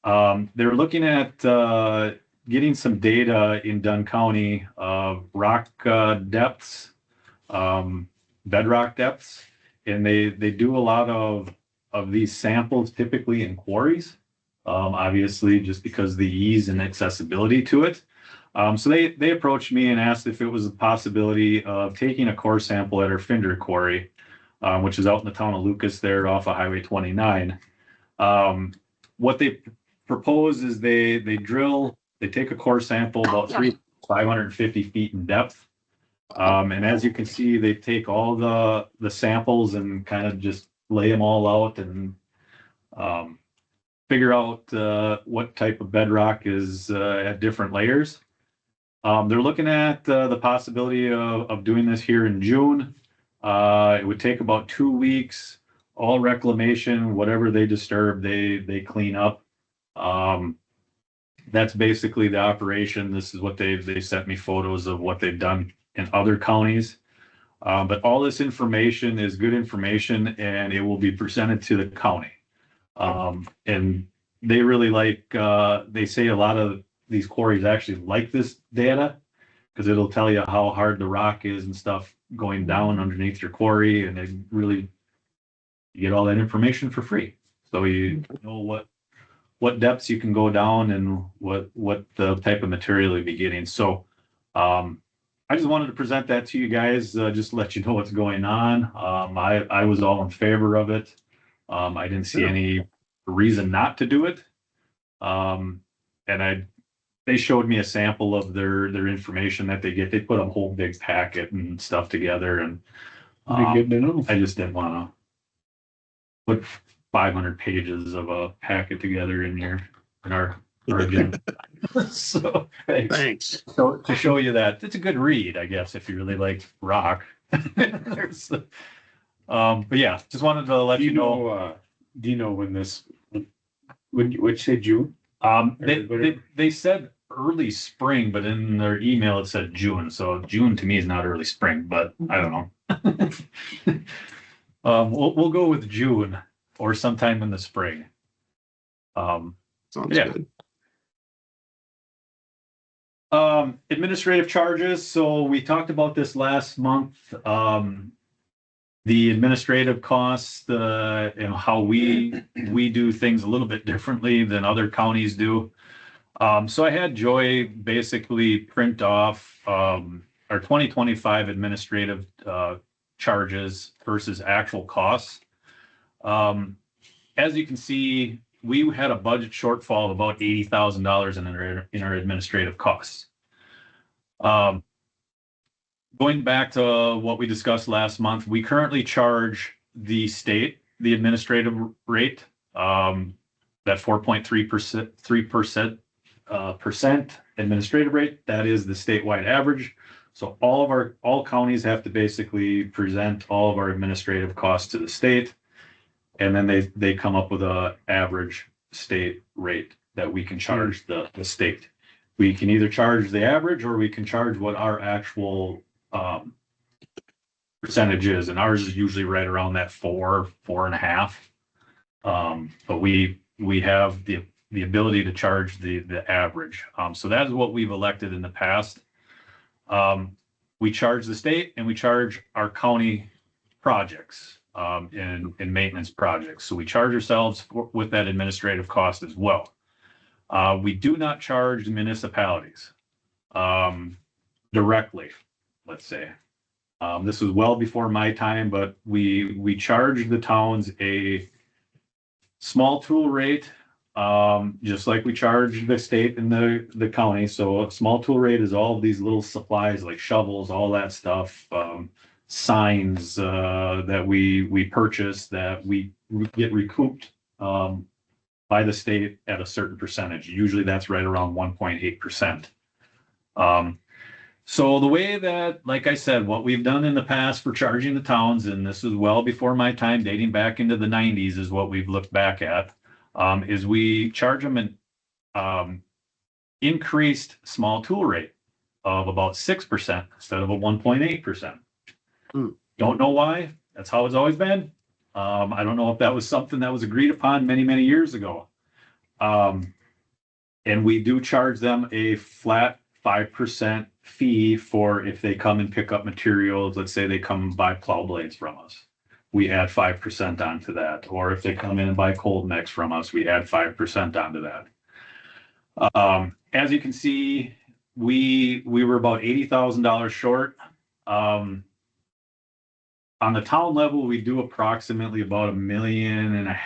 They were looking at getting some data in Dunn County of rock depths, bedrock depths, and they do a lot of these samples typically in quarries. Obviously, just because of the ease and accessibility to it. So they approached me and asked if it was a possibility of taking a core sample at our Finder Quarry, which is out in the town of Lucas there off of Highway 29. What they propose is they take a core sample about 550 feet in depth. And as you can see, they take all the samples and kind of just lay them all out and figure out what type of bedrock is at different layers. They're looking at the possibility of doing this here in June. It would take about 2 weeks. All reclamation, whatever they disturb, they clean up. That's basically the operation. This is what they sent me photos of what they've done in other counties. But all this information is good information, and it will be presented to the county. And they really they say a lot of these quarries actually like this data because it'll tell you how hard the rock is and stuff going down underneath your quarry. And they really, you get all that information for free. So you know what depths you can go down and what the type of material you'll be getting. So, I just wanted to present that to you guys, just to let you know what's going on. I was all in favor of it. I didn't see any reason not to do it. And they showed me a sample of their information that they get. They put a whole big packet and stuff together, and Be good to know. I just didn't want to put 500 pages of a packet together in our agenda. So Thanks. So to show you that it's a good read, I guess, if you really like rock. But yeah, just wanted to let you know. Do you know when this? Which say June? They said early spring, but in their email it said June. So June to me is not early spring, but I don't know. We'll go with June or sometime in the spring. Sounds Yeah. good. Administrative charges. So we talked about this last month. The administrative costs, and how we do things a little bit differently than other counties do. So I had Joy basically print off our 2025 administrative charges versus actual costs. As you can see, we had a budget shortfall of about $80,000 in our administrative costs. Going back to what we discussed last month, we currently charge the state the administrative rate, that 4.3% administrative rate. That is the statewide average. So all counties have to basically present all of our administrative costs to the state, and then they come up with a average state rate that we can charge the state. We can either charge the average or we can charge what our actual percentage is, and ours is usually right around that 4.5. But we have the ability to charge the average. So that is what we've elected in the past. We charge the state and we charge our county projects and maintenance projects. So we charge ourselves with that administrative cost as well. We do not charge the municipalities directly. let's say. This was well before my time, but we charged the towns a small tool rate, just like we charge the state and the county. So a small tool rate is all of these little supplies like shovels, all that stuff, signs that we purchase that we get recouped by the state at a certain percentage. Usually that's right around 1.8%. So the way that, like I said, what we've done in the past for charging the towns, and this is well before my time, dating back into the 90s is what we've looked back at, is we charge them an increased small tool rate of about 6% instead of a 1.8%. Don't know why. That's how it's always been. I don't know if that was something that was agreed upon many, many years ago. And we do charge them a flat 5% fee for if they come and pick up materials. Let's say they come and buy plow blades from us. We add 5% onto that. Or if they come in and buy cold mix from us, we add 5% onto that. As you can see, we were about $80,000 short. On the town level, we do approximately about $1.5 million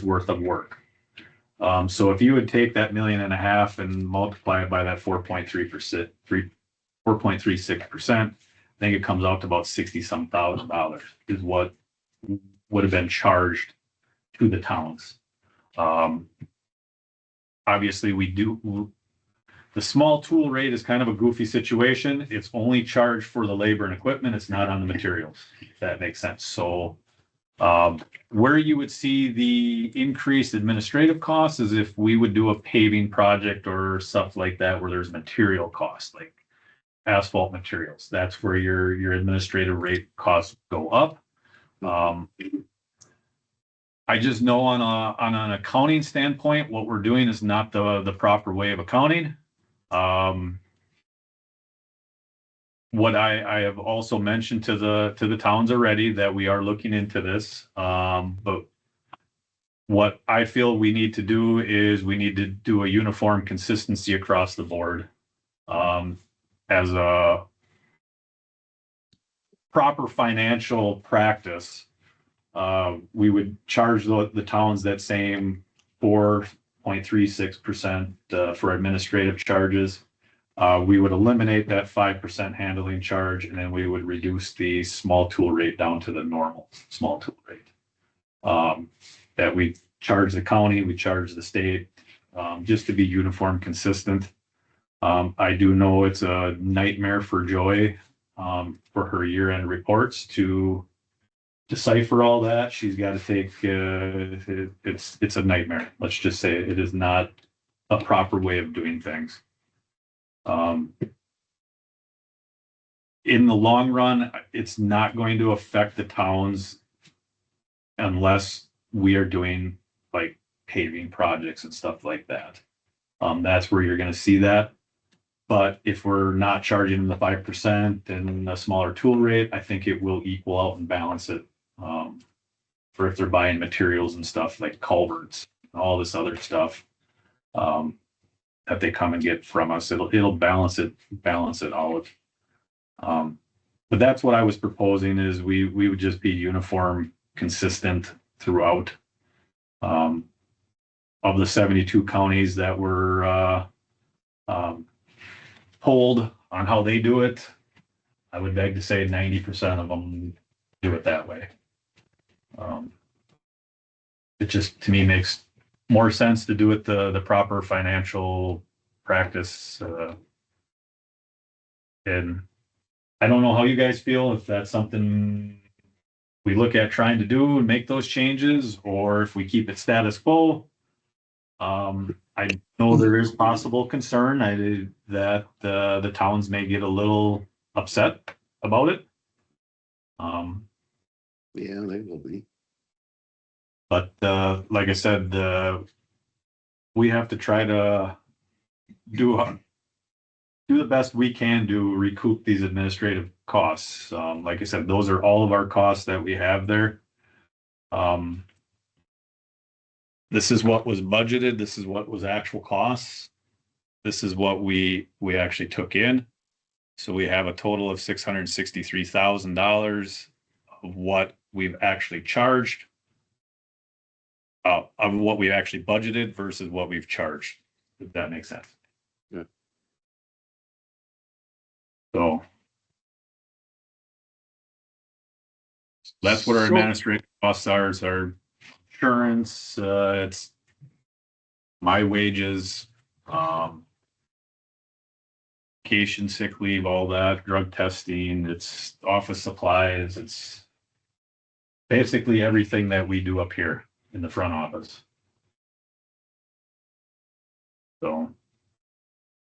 worth of work. So if you would take that $1.5 million and multiply it by that 4.3%, 4.36%, I think it comes out to about $60-some thousand is what would have been charged to the towns. Obviously, the small tool rate is kind of a goofy situation. It's only charged for the labor and equipment. It's not on the materials, if that makes sense. So where you would see the increased administrative costs is if we would do a paving project or stuff like that, where there's material costs, like asphalt materials. That's where your administrative rate costs go up. I just know on an accounting standpoint, what we're doing is not the proper way of accounting. What I have also mentioned to the towns already that we are looking into this. But what I feel we need to do is we need to do a uniform consistency across the board, as a proper financial practice. We would charge the towns that same 4.36% for administrative charges. We would eliminate that 5% handling charge, and then we would reduce the small tool rate down to the normal small tool rate. That we charge the county, we charge the state, just to be uniform, consistent. I do know it's a nightmare for Joy, for her year-end reports to decipher all that. She's got to take, it's a nightmare. Let's just say it is not a proper way of doing things. In the long run, it's not going to affect the towns unless we are doing like paving projects and stuff like that. That's where you're going to see that. But if we're not charging them the 5% and a smaller tool rate, I think it will equal out and balance it. For if they're buying materials and stuff like culverts, and all this other stuff, that they come and get from us, it'll balance it out. But that's what I was proposing is we would just be uniform, consistent throughout. Of the 72 counties that were polled on how they do it, I would beg to say 90% of them do it that way. It just, to me, makes more sense to do it the proper financial practice. And I don't know how you guys feel, if that's something we look at trying to do and make those changes, or if we keep it status quo. I know there is possible concern that the towns may get a little upset about it. Yeah, they will be. But like I said, we have to try to do the best we can to recoup these administrative costs. Like I said, those are all of our costs that we have there. This is what was budgeted. This is what was actual costs. This is what we actually took in. So we have a total of $663,000 of what we've actually charged. Of what we actually budgeted versus what we've charged, if that makes sense. Yeah. So. That's what our So- administrative costs are, is our insurance, it's my wages, vacation, sick leave, all that, drug testing, it's office supplies, it's basically everything that we do up here in the front office. So,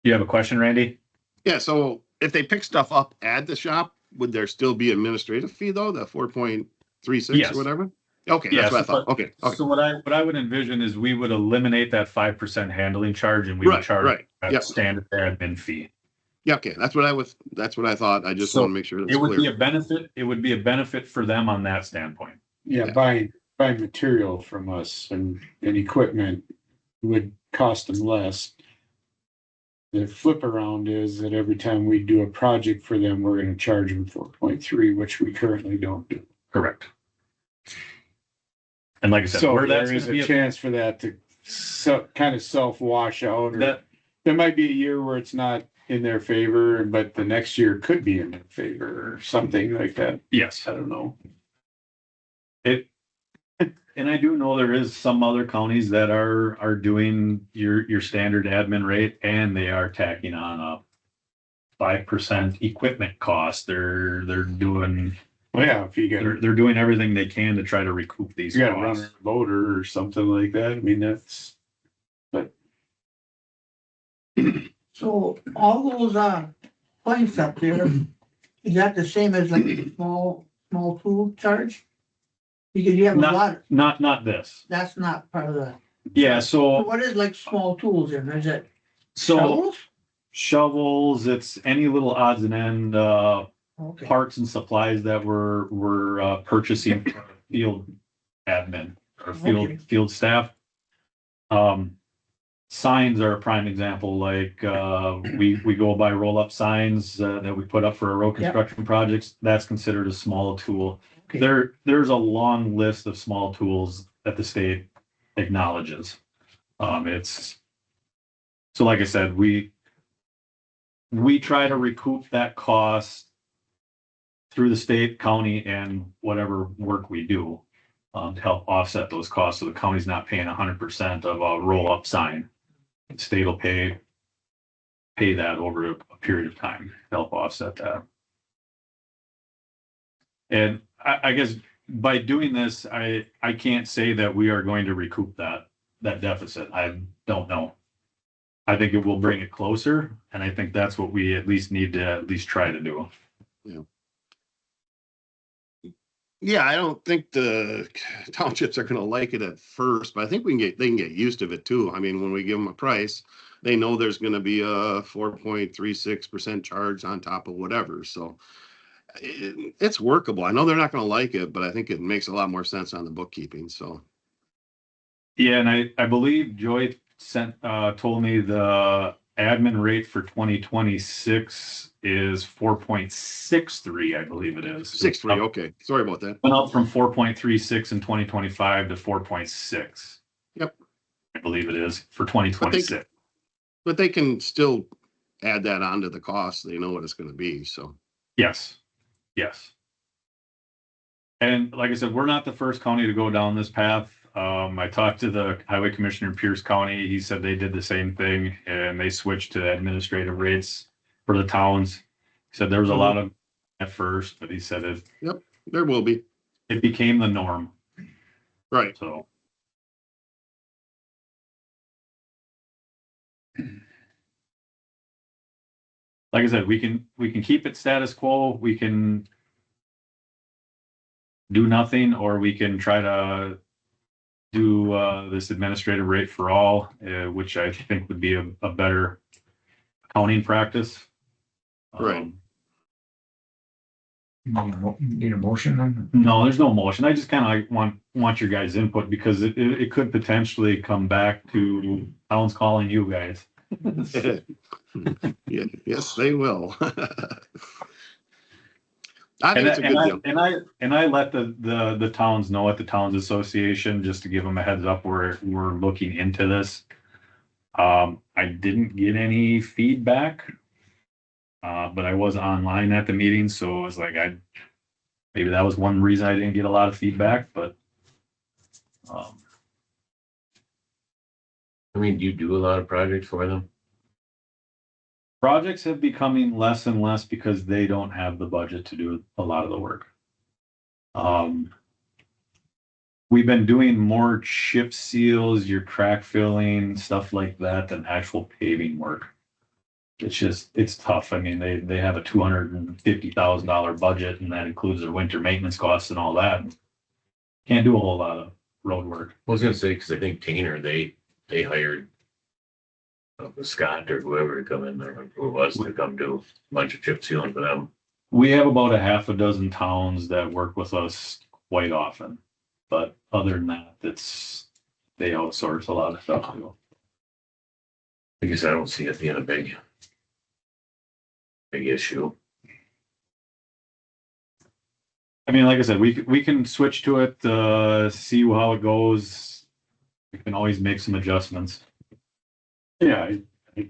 you have a question, Randy? Yeah, so if they pick stuff up at the shop, would there still be administrative fee though, the 4.36 Yes. or whatever? Okay, Yes, that's what I thought. Okay, okay. So what I would envision is we would eliminate that 5% handling charge and we would Right, charge right. that Yep. standard admin fee. Yeah, okay, that's what I thought. I just So want to make sure that's It would be clear. a benefit, it would be a benefit for them on that standpoint. Yeah, Yeah. buy material from us and equipment would cost them less. The flip around is that every time we do a project for them, we're gonna charge them 4.3, which we currently don't do. Correct. And like I said, So where that's there is gonna be a chance for that to kind of self-wash out, or that, there might be a year where it's not in their favor, but the next year could be in their favor or something like that. yes, I don't know. and I do know there is some other counties that are doing your standard admin rate and they are tacking on a 5% equipment cost. They're doing, Well, yeah, if you they're doing everything they can to try to recoup these you got to run costs. a motor or something like that. I mean, that's, So all those, points up there, is that the same as like a small tool charge? Because you have a lot, Not this. that's not part of the, Yeah, so so what is like small tools in, is it so shovels? shovels, it's any little odds and end Okay, parts and supplies that we're purchasing for field admin or Okay. field staff. Signs are a prime example, like we go by roll-up signs that we put up for our road Yep. construction projects. That's considered a small tool. okay. There's a long list of small tools that the state acknowledges. It's so like I said, we try to recoup that cost through the state, county, and whatever work we do to help offset those costs. So the county's not paying 100% of a roll-up sign. The state will pay that over a period of time to help offset that. And I guess by doing this, I can't say that we are going to recoup that deficit. I don't know. I think it will bring it closer, and I think that's what we at least need to at least try to do. Yeah, I don't think the townships are gonna like it at first, but I think they can get used to it too. I mean, when we give them a price, they know there's gonna be a 4.36% charge on top of whatever, so it's workable. I know they're not gonna like it, but I think it makes a lot more sense on the bookkeeping, so. Yeah, and I believe Joy told me the admin rate for 2026 is 4.63, I believe it is. 6.3, okay, sorry about that. Went up from 4.36 in 2025 to 4.6. Yep. I believe it is for 2026. But they can still add that onto the cost. They know what it's gonna be, so. Yes, yes. And like I said, we're not the first county to go down this path. I talked to the highway commissioner in Pierce County. He said they did the same thing and they switched to administrative rates for the towns. He said there was a lot of at first, but he said There will be, it became the norm. right. So. Like I said, we can keep it status quo. We can do nothing, or we can try to do this administrative rate for all, which I think would be a better accounting practice. Right. Need a motion then? No, there's no motion. I just kind of like want your guys' input because it could potentially come back to towns calling you guys. Yeah, yes, they will. I think And it's a good deal. I let the towns know at the Towns Association, just to give them a heads up, we're looking into this. I didn't get any feedback. But I was online at the meeting, so I was like, maybe that was one reason I didn't get a lot of feedback, but I mean, do you do a lot of projects for them? projects have becoming less and less because they don't have the budget to do a lot of the work. We've been doing more chip seals, your crack filling, stuff like that than actual paving work. It's tough. I mean, they have a $250,000 budget, and that includes their winter maintenance costs and all that. Can't do a whole lot of road work. I was gonna say, because I think Tainer, they hired Scott or whoever to come in there, who it was to come do a bunch of chip sealing for them. We have about a half a dozen towns that work with us quite often, but other than that, they outsource a lot of stuff. I guess I don't see it being a big issue. I mean, like I said, we can switch to it, see how it goes. We can always make some adjustments. Yeah, I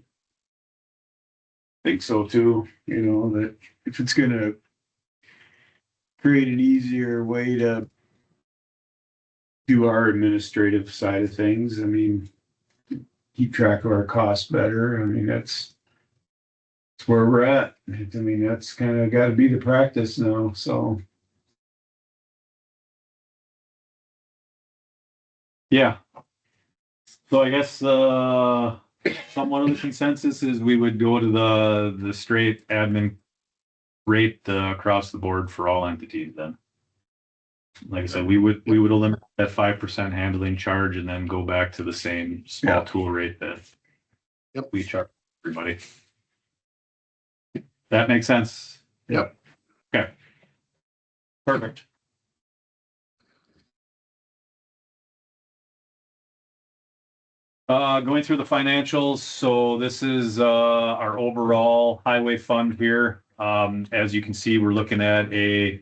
think so too, you know, that if it's gonna create an easier way to do our administrative side of things, I mean, keep track of our costs better, I mean, that's where we're at. I mean, that's kind of gotta be the practice now, so. Yeah. So I guess, somewhat of the consensus is we would go to the straight admin rate, across the board for all entities then. Like I said, we would eliminate that 5% handling charge and then go back to the same small Yeah. tool rate that Yep. we charge everybody. That makes sense? Yep. Okay. Perfect. Going through the financials, so this is our overall highway fund here. As you can see, we're looking at a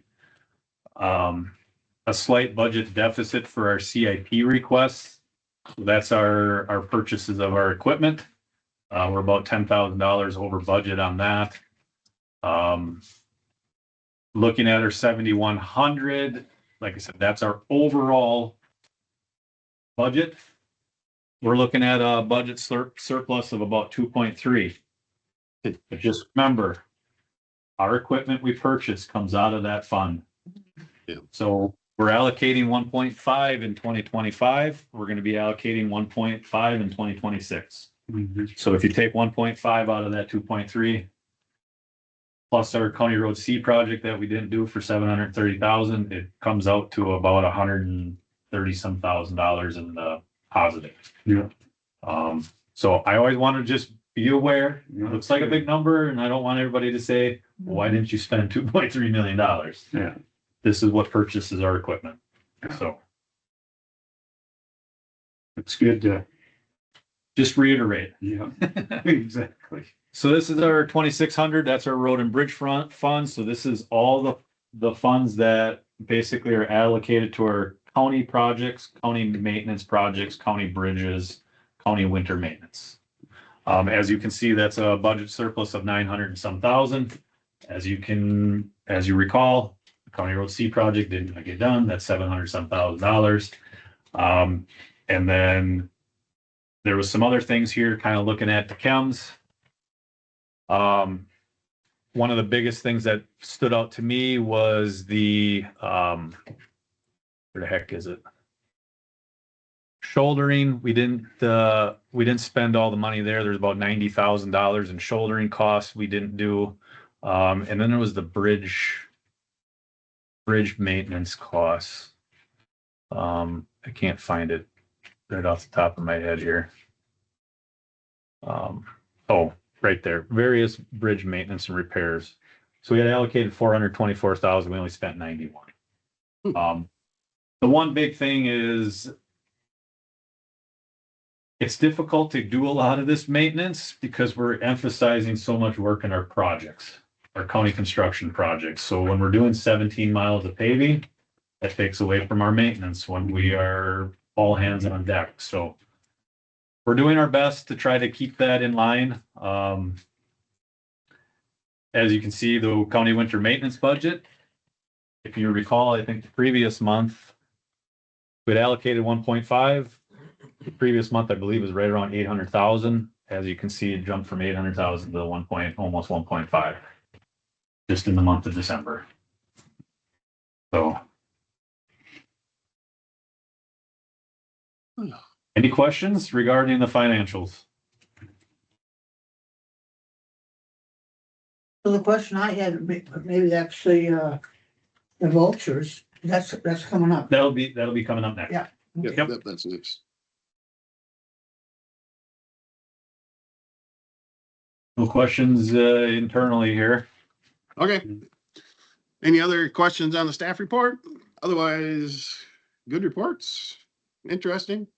slight budget deficit for our CIP requests. So that's our purchases of our equipment. We're about $10,000 over budget on that. Looking at our 7,100, like I said, that's our overall budget. We're looking at a budget surplus of about 2.3. But just remember, our equipment we purchase comes out of that fund. Yeah. So we're allocating 1.5 in 2025. We're going to be allocating 1.5 in 2026. So if you take 1.5 out of that 2.3, plus our County Road C project that we didn't do for 730,000, it comes out to about 130 some thousand in the positive. Yeah. So I always want to just be aware. Yeah, It looks like a big number, and I don't want everybody to say, why didn't you spend $2.3 million? Yeah. This is what purchases our equipment. So It's good to, just reiterate. yeah, exactly. So this is our 2,600. That's our road and bridge fund. So this is all the funds that basically are allocated to our county projects, county maintenance projects, county bridges, county winter maintenance. As you can see, that's a budget surplus of 900 and some thousand. As you recall, the County Road C project didn't get done. That's 700 some $1,000. And then there was some other things here, kind of looking at the chems. One of the biggest things that stood out to me was the, where the heck is it? Shouldering. We didn't spend all the money there. There's about $90,000 in shouldering costs we didn't do. And then there was the bridge maintenance costs. I can't find it right off the top of my head here. Oh, right there, various bridge maintenance and repairs. So we had allocated 424,000, we only spent 91. The one big thing is It's difficult to do a lot of this maintenance because we're emphasizing so much work in our projects, our county construction projects. So when we're doing 17 miles of paving, that takes away from our maintenance when we are all hands on deck. So we're doing our best to try to keep that in line. As you can see, the county winter maintenance budget, if you recall, I think the previous month we'd allocated 1.5. The previous month, I believe, was right around 800,000. As you can see, it jumped from 800,000 to almost 1.5 just in the month of December. So, any questions regarding the financials? So the question I had, maybe that's the vultures, that's coming up. That'll be coming up next. Yeah. Yep, that's next. No questions internally here. Okay. Any other questions on the staff report? Otherwise, good reports. Interesting.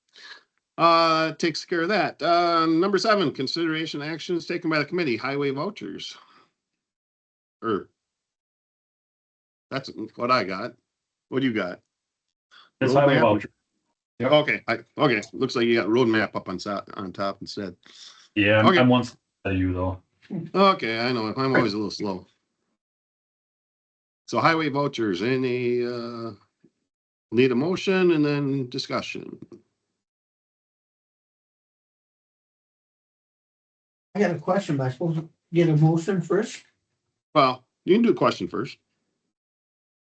Takes care of that. Number 7, consideration actions taken by the committee, highway vouchers. That's what I got. What do you got? This highway Roadmap? voucher. Okay, okay. Looks like you got roadmap up on top instead. Yeah, Okay. I'm one step ahead of you though. Okay, I know. I'm always a little slow. So highway vouchers, any, need a motion and then discussion. I got a question, but I suppose get a motion first. Well, you can do a question first.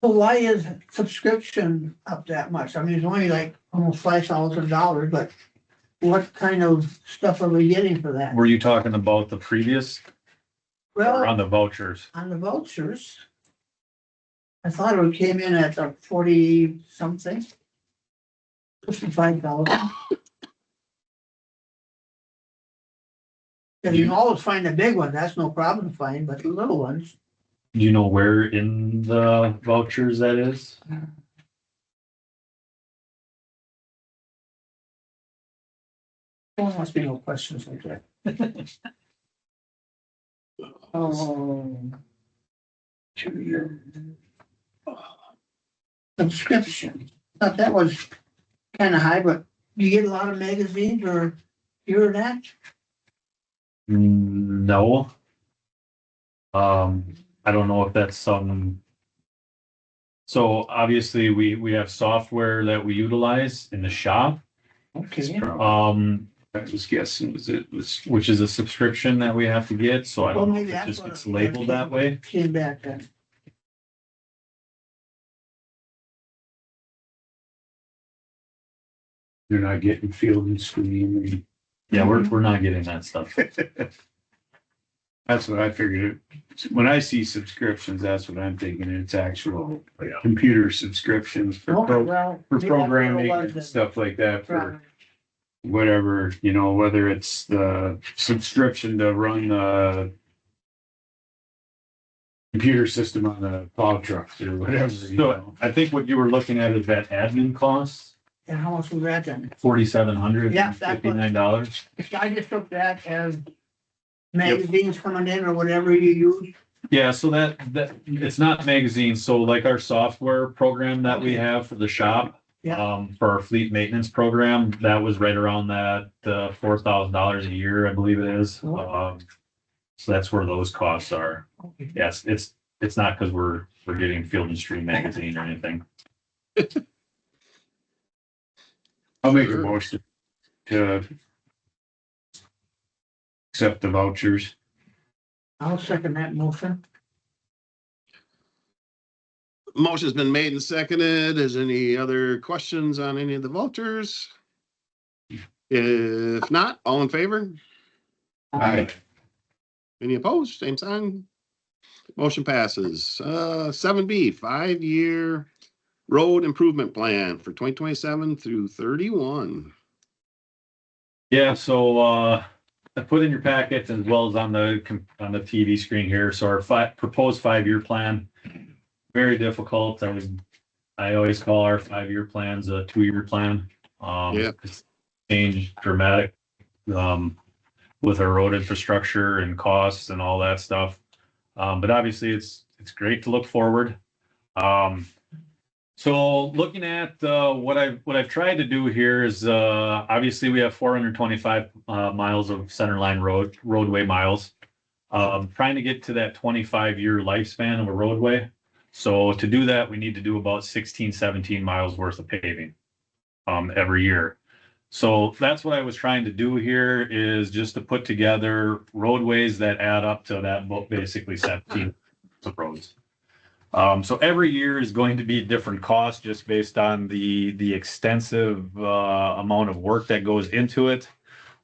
So why is subscription up that much? I mean, it's only like almost $5,000, but what kind of stuff are we getting for that? Were you talking about the previous or Well, on the vouchers? on the vouchers, I thought it came in at 40 something. 55,000. And you can always find a big one, that's no problem to find, but the little ones, Do you know where in the vouchers that is? there must be no questions like that. Oh. 2 year. Subscription, thought that was kind of high, but you get a lot of magazines or hear that? No. I don't know if that's some. So obviously we have software that we utilize in the shop, Okay. I was guessing was which is a subscription that we have to get. So I Well, don't know maybe if it that's just what gets it- labeled that way. Came back then. they're not getting field and stream. Yeah, we're not getting that stuff. That's what I figured. When I see subscriptions, that's what I'm thinking. It's actual Yeah. computer subscriptions for Okay, well, for maybe that's what it programming was and then. stuff like that for Right. whatever, whether it's the subscription to run the computer system on the plow trucks or whatever. So I think what you were looking at is that admin costs, And how much was that then? $4,700 Yeah, that's what- $59. I just took that as magazines coming in or whatever you use. Yeah, so that it's not magazines. So like our software program that we have for the shop, Yeah. for our fleet maintenance program, that was right around that $4,000 a year, I believe it is. Oh. So that's where those costs are. Okay. Yes, it's not because we're getting Field and Stream magazine or anything. I'll make a Sure. motion to accept the vouchers. I'll second that motion. Motion's been made and seconded. Is any other questions on any of the vouchers? If not, all in favor? Aye. Any opposed? Same sign. Motion passes. 7B, 5-year road improvement plan for 2027 through 31. Yeah, so I put in your packet as well as on the TV screen here. So our proposed 5-year plan, very difficult. I always call our 5-year plans a 2-year plan. Yeah. It's changed dramatic with our road infrastructure and costs and all that stuff. But obviously it's great to look forward. So looking at what I've tried to do here is obviously we have 425 miles of centerline roadway miles. Trying to get to that 25-year lifespan of a roadway. So to do that, we need to do about 16, 17 miles worth of paving every year. So that's what I was trying to do here is just to put together roadways that add up to that basically 17 roads. So every year is going to be a different cost just based on the extensive amount of work that goes into it.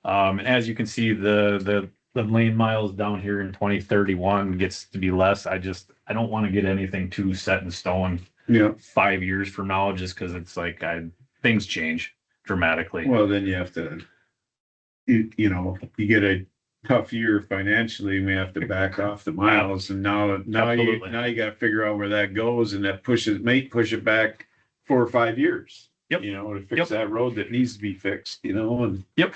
And as you can see, the lane miles down here in 2031 gets to be less. I don't want to get anything too set in stone. Yeah. 5 years from now, just because it's like things change dramatically. Well, then you have to, you get a tough year financially, we have to back off the miles, and now you got to figure out where that goes, and that may push it back 4 or 5 years. Yep. To fix that road that needs to be fixed. And Yep.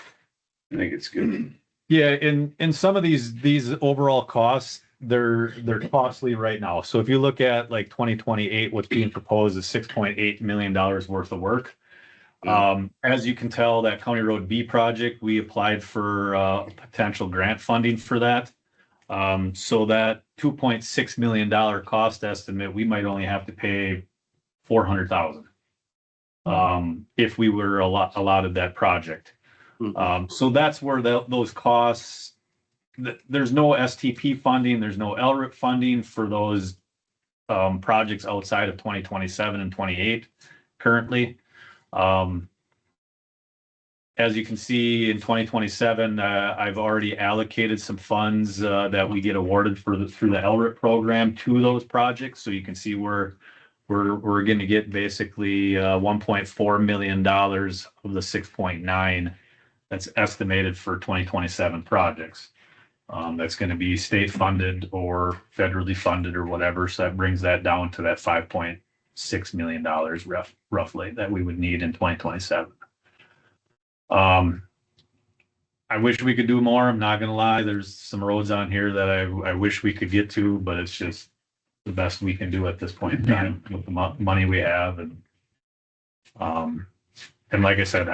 I think it's good. Yeah, in some of these overall costs, they're costly right now. So if you look at like 2028, what's being proposed is $6.8 million worth of work. As you can tell, that County Road B project, we applied for potential grant funding for that. So that $2.6 million cost estimate, we might only have to pay $400,000 if we were allotted that project. So that's where those costs. There's no STP funding. There's no LRIP funding for those projects outside of 2027 and 28 currently. As you can see in 2027, I've already allocated some funds that we get awarded through the LRIP program to those projects. So you can see we're going to get basically $1.4 million of the 6.9 that's estimated for 2027 projects. That's going to be state funded or federally funded or whatever. So that brings that down to that $5.6 million roughly that we would need in 2027. I wish we could do more. I'm not going to lie. There's some roads on here that I wish we could get to, but it's just the best we can do at this point in time with the money we have. And like I said,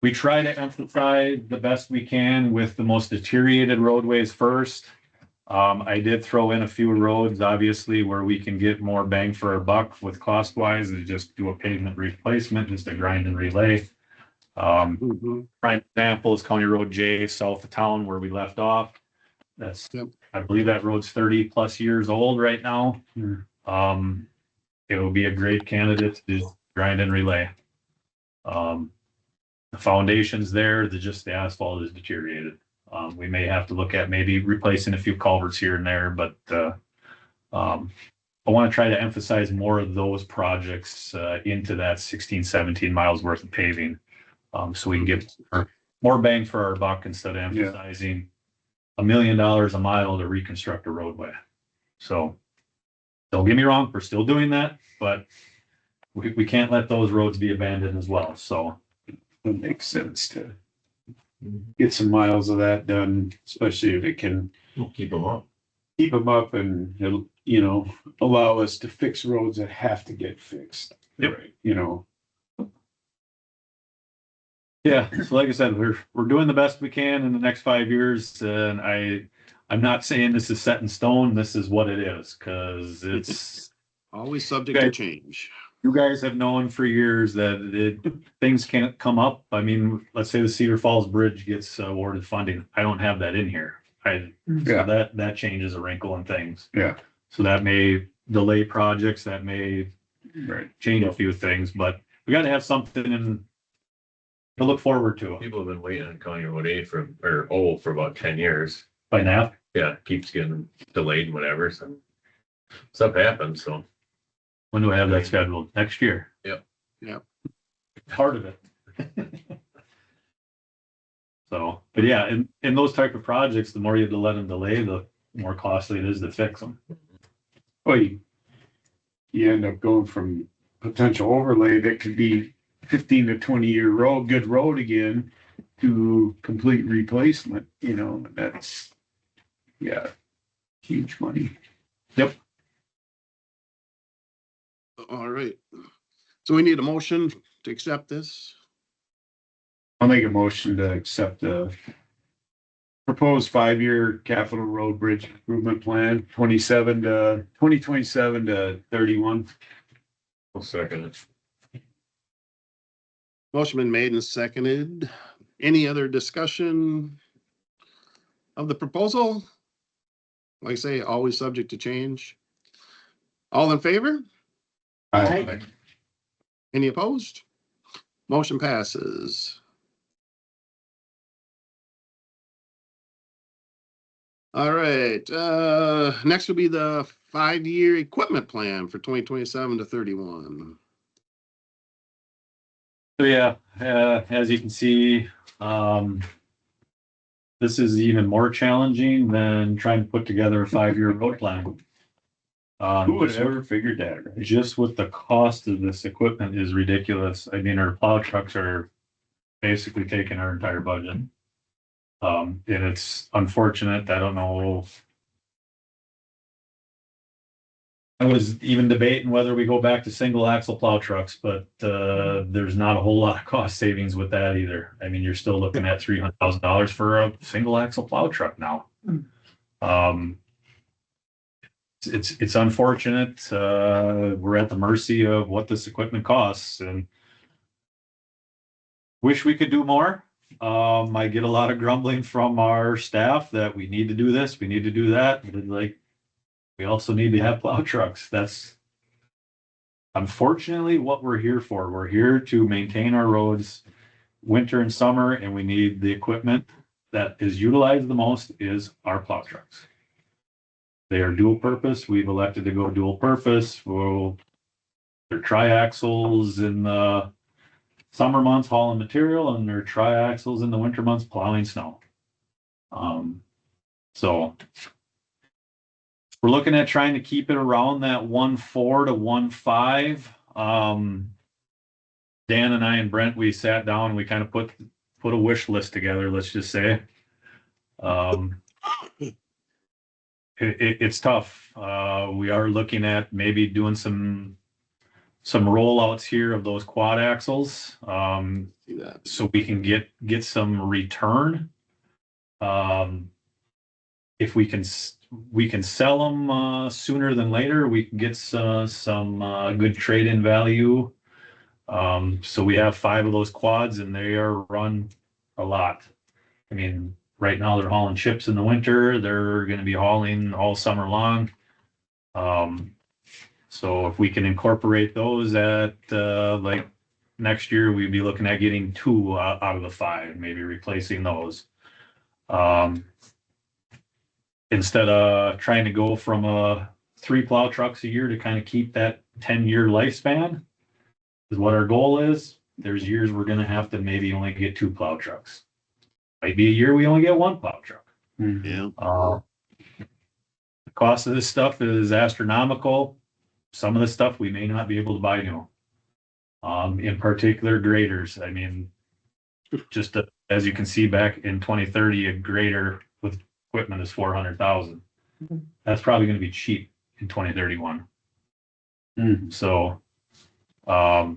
we try to emphasize the best we can with the most deteriorated roadways first. I did throw in a few roads, obviously, where we can get more bang for our buck with cost wise, and just do a pavement replacement, just a grind and relay. Prime example is County Road J, south of town, where we left off. I believe that road's 30 plus years old right now. It will be a great candidate to do grind and relay. The foundation's there, the asphalt is deteriorated. We may have to look at maybe replacing a few culverts here and there, but I want to try to emphasize more of those projects into that 16, 17 miles worth of paving, so we can get more bang for our buck instead of emphasizing $1 million a mile to reconstruct a roadway. So don't get me wrong, we're still doing that, but we can't let those roads be abandoned as well. So it makes sense to get some miles of that done, especially if it can keep them up. And it'll, allow us to fix roads that have to get fixed. Yep. Right. Yeah. So like I said, we're doing the best we can in the next 5 years. And I'm not saying this is set in stone. This is what it is, because it's always subject to change. You guys have known for years that things can't come up. I mean, let's say the Cedar Falls Bridge gets awarded funding. I don't have that in here. So that changes a wrinkle in things. Yeah. So that may delay projects. That may change a few things. But we got to have something to look forward to. People have been waiting on County Road A for about 10 years. By now? Yeah, it keeps getting delayed and whatever. So stuff happens. So. When do I have that scheduled? Next year? Yep. Part of it. So, but yeah, in those type of projects, the more you let them delay, the more costly it is to fix them. Well, you end up going from potential overlay that could be 15 to 20 year road, good road again to complete replacement, you know, that's, yeah, huge money. All right. So we need a motion to accept this. I'll make a motion to accept the proposed 5 year capital road bridge improvement plan, 2027 to 31. I'll second it. Motion been made and seconded. Any other discussion of the proposal? Like I say, always subject to change. All in favor? Aye. Any opposed? Motion passes. All right, next will be the 5 year equipment plan for 2027 to 31. So yeah, as you can see, this is even more challenging than trying to put together a 5 year road plan. Who would have ever figured that, right? Just with the cost of this equipment is ridiculous. I mean, our plow trucks are basically taking our entire budget. And it's unfortunate. I don't know. I was even debating whether we go back to single axle plow trucks, but there's not a whole lot of cost savings with that either. I mean, you're still looking at $300,000 for a single axle plow truck now. It's unfortunate. We're at the mercy of what this equipment costs, and wish we could do more. I get a lot of grumbling from our staff that we need to do this, we need to do that. But like, we also need to have plow trucks. That's unfortunately what we're here for. We're here to maintain our roads winter and summer, and we need the equipment that is utilized the most is our plow trucks. They are dual purpose. We've elected to go dual purpose. They're triaxles in the summer months hauling material, and they're triaxles in the winter months plowing snow. So we're looking at trying to keep it around that 1.4 to 1.5. Dan and I and Brent, we sat down, we kind of put a wish list together, let's just say. It's tough. We are looking at maybe doing some rollouts here of those quad axles, so we can get some return. If we can sell them sooner than later, we can get some good trade-in value. So we have 5 of those quads, and they are run a lot. I mean, right now they're hauling chips in the winter. They're going to be hauling all summer long. So if we can incorporate those at like next year, we'd be looking at getting 2 out of the 5, maybe replacing those. Instead of trying to go from 3 plow trucks a year to kind of keep that 10-year lifespan is what our goal is. There's years we're going to have to maybe only get 2 plow trucks. Might be a year we only get 1 plow truck. Yeah. The cost of this stuff is astronomical. Some of the stuff we may not be able to buy new. In particular, graders. I mean, just as you can see, back in 2030, a grader with equipment is $400,000. That's probably going to be cheap in 2031. So, I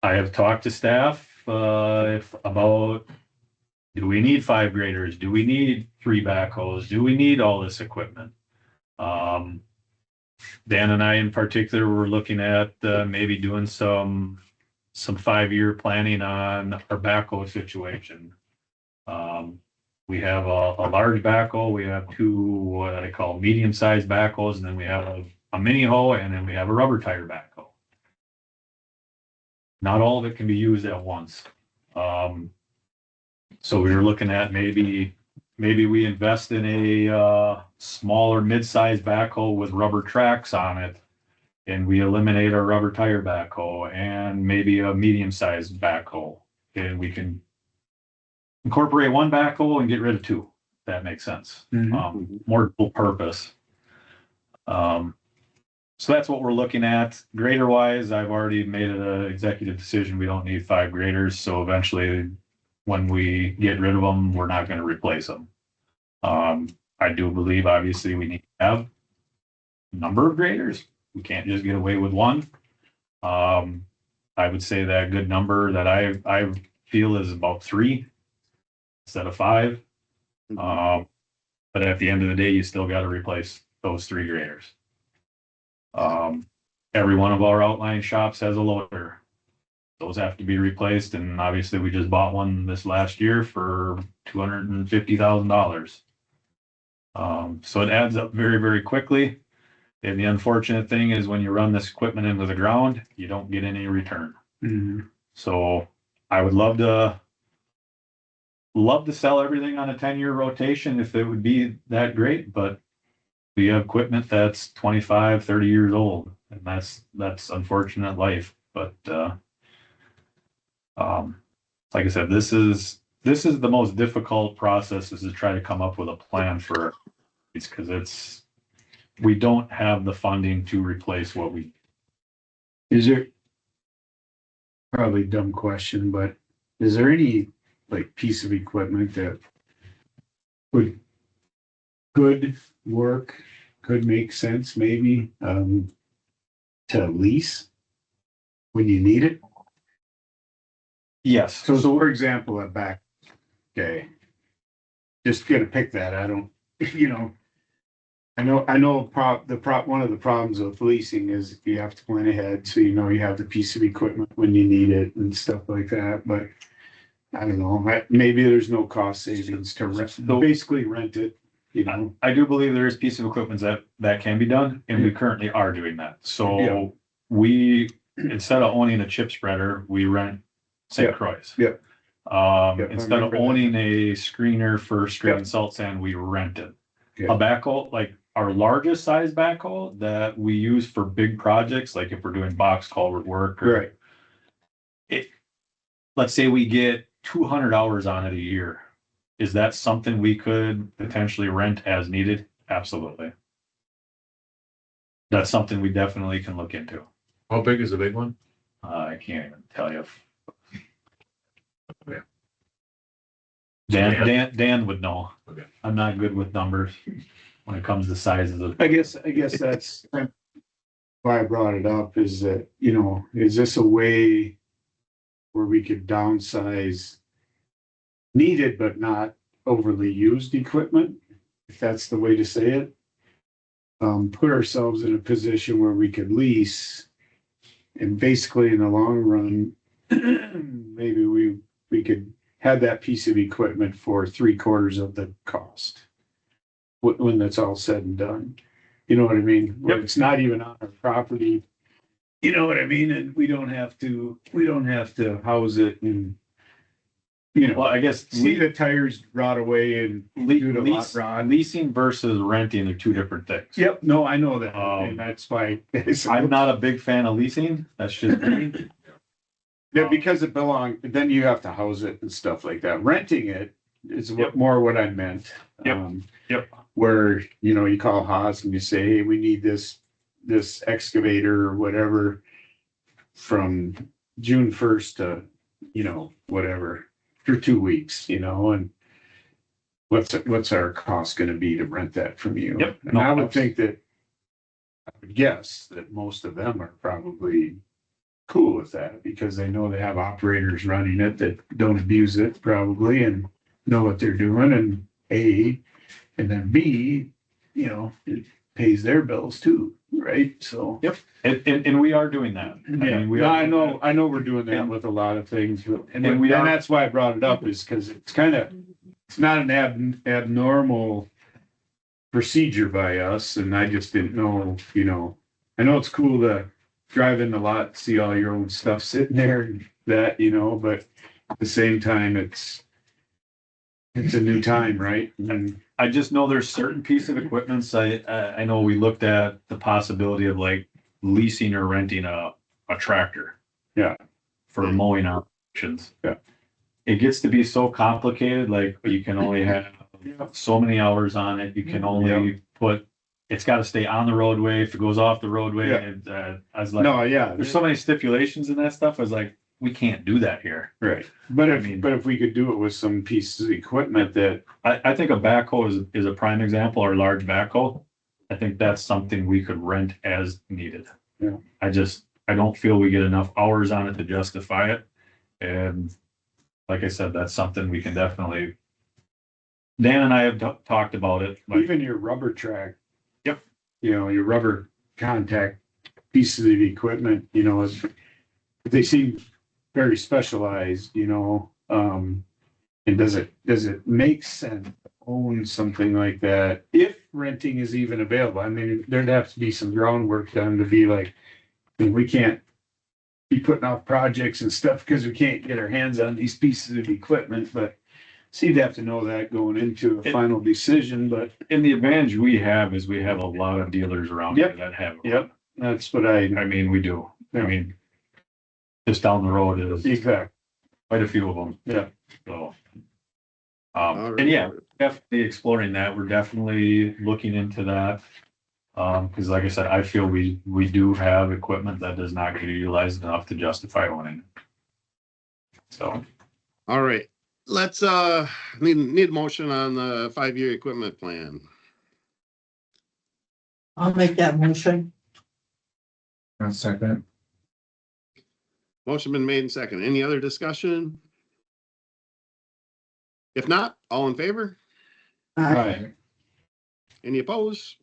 have talked to staff about, do we need 5 graders? Do we need 3 backhoes? Do we need all this equipment? Dan and I in particular were looking at maybe doing some 5-year planning on our backhoe situation. We have a large backhoe, we have 2 what I call medium-sized backhoes, and then we have a mini hoe, and then we have a rubber tire backhoe. Not all of it can be used at once. So we were looking at maybe we invest in a smaller mid-sized backhoe with rubber tracks on it, and we eliminate our rubber tire backhoe, and maybe a medium-sized backhoe, and we can incorporate 1 backhoe and get rid of 2. If that makes sense. More dual purpose. So that's what we're looking at. Grader wise, I've already made an executive decision. We don't need 5 graders. So eventually, when we get rid of them, we're not going to replace them. I do believe, obviously, we need to have a number of graders. We can't just get away with one. I would say that good number that I feel is about 3 instead of 5. But at the end of the day, you still got to replace those 3 graders. Every one of our outline shops has a loader. Those have to be replaced, and obviously we just bought one this last year for $250,000. So it adds up very, very quickly. And the unfortunate thing is when you run this equipment into the ground, you don't get any return. So I would love to sell everything on a 10-year rotation if it would be that great, but we have equipment that's 25, 30 years old, and that's unfortunate life. But like I said, this is the most difficult process, is to try to come up with a plan for it, because we don't have the funding to replace what we. Is there, probably a dumb question, but is there any like piece of equipment that would could work, could make sense maybe to lease when you need it? Yes. So for example, a back, okay, just gonna pick that. I don't, I know one of the problems with leasing is you have to plan ahead, so you have the piece of equipment when you need it and stuff like that. But I don't know, maybe there's no cost savings to basically rent it. I do believe there is a piece of equipment that can be done, and we currently are doing that. So we, instead of owning a chip spreader, we rent St. Croix. Instead of owning a screener for screening salt sand, we rent it. A backhoe, like our largest size backhoe that we use for big projects, like if we're doing box culvert work, let's say we get 200 hours on it a year. Is that something we could potentially rent as needed? Absolutely. That's something we definitely can look into. How big is the big one? I can't even tell you. Yeah. Dan would know. Okay. I'm not good with numbers when it comes to sizes of. I guess that's why I brought it up, is that, is this a way where we could downsize needed but not overly used equipment, if that's the way to say it? Put ourselves in a position where we could lease, and basically in the long run, maybe we could have that piece of equipment for 3/4 of the cost when that's all said and done. You know what I mean? Where it's not even on our property. You know what I mean? And we don't have to house it and, Well, I guess see the tires rot away and do the hot rod. Leasing versus renting are 2 different things. Yep. No, I know that. And that's why I'm not a big fan of leasing. That's just me. Yeah, because it belongs, then you have to house it and stuff like that. Renting it is more what I meant. Where, you call Haas and you say, hey, we need this excavator or whatever from June 1st to, whatever, for 2 weeks, and what's our cost going to be to rent that from you? And I would think that, I would guess that most of them are probably cool with that, because they know they have operators running it that don't abuse it probably and know what they're doing, and and then B, it pays their bills too, right? So and we are doing that. I know we're doing that with a lot of things, and that's why I brought it up, is because it's not an abnormal procedure by us, and I just didn't know, I know it's cool to drive in the lot, see all your own stuff sitting there and that, but at the same time, it's a new time, right? And I just know there's certain piece of equipment. I know we looked at the possibility of like leasing or renting a tractor. For mowing operations. It gets to be so complicated, like you can only have so many hours on it. You can only put it's gotta stay on the roadway. If it goes off the roadway, I was like, No, yeah, there's so many stipulations in that stuff. I was like, we can't do that here. right. But I mean- if we could do it with some pieces of equipment that, I think a backhoe is a prime example, or a large backhoe. I think that's something we could rent as needed. Yeah. I don't feel we get enough hours on it to justify it. And like I said, that's something we can definitely. Dan and I have talked about it. Like, even your rubber track. Yep. You know, your rubber contact pieces of equipment, you know, they seem very specialized, you know, and does it make sense to own something like that if renting is even available? I mean, there'd have to be some groundwork done to be like, I mean, we can't be putting off projects and stuff because we can't get our hands on these pieces of equipment, but so you'd have to know that going into a final decision, but. and the advantage we have is we have a lot of dealers around here Yep. that have. Yep, that's what I mean, we do. I mean, just down the road is exactly. quite a few of them. Yeah. So. All And yeah, right. definitely exploring that. We're definitely looking into that. Because like I said, I feel we do have equipment that does not get utilized enough to justify owning. So, All right, let's, need a motion on the 5-year equipment plan. I'll make that motion. One second. Motion been made and second. Any other discussion? If not, all in favor? Right. Any opposed?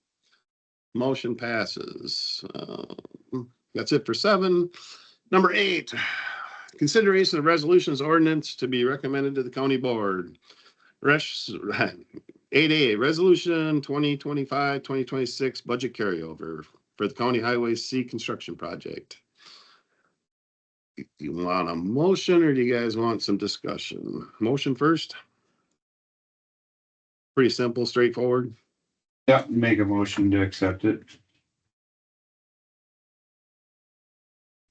Motion passes. That's it for 7. Number 8, consideration of resolutions ordinance to be recommended to the county board. 8A, resolution 2025-2026 budget carryover for the County Highway C construction project. You want a motion or do you guys want some discussion? Motion first? Pretty simple, straightforward. Yeah, make a motion to accept it.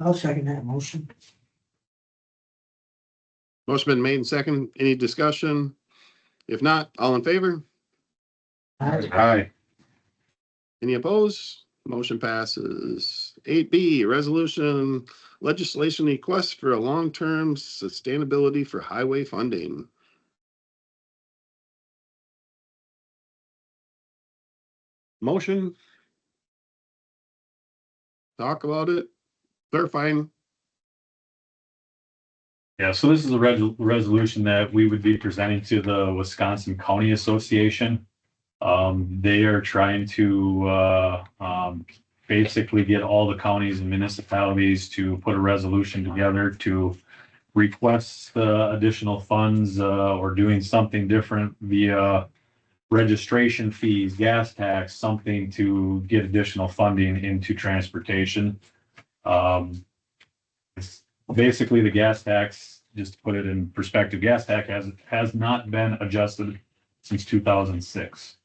I'll second that motion. Motion been made and second. Any discussion? If not, all in favor? Aye. Any opposed? Motion passes. 8B, resolution legislation request for a long-term sustainability for highway funding. Motion? Talk about it? Clarifying? yeah, so this is a resolution that we would be presenting to the Wisconsin County Association. They are trying to, basically get all the counties and municipalities to put a resolution together to request, additional funds, or doing something different via registration fees, gas tax, something to get additional funding into transportation. Basically the gas tax, just to put it in perspective, gas tax has not been adjusted since 2006.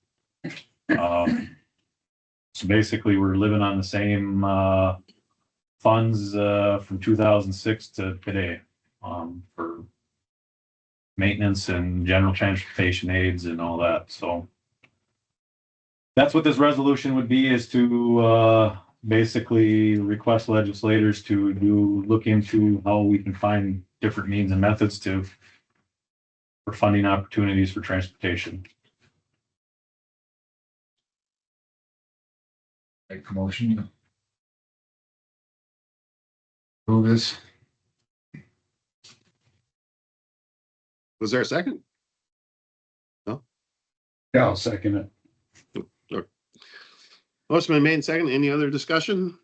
So basically we're living on the same, funds, from 2006 to today, for maintenance and general transportation aids and all that. So that's what this resolution would be, is to, basically request legislators to look into how we can find different means and methods for funding opportunities for transportation. Make a motion. Move this. Was there a second? Yeah, I'll second it. Motion been made and second. Any other discussion?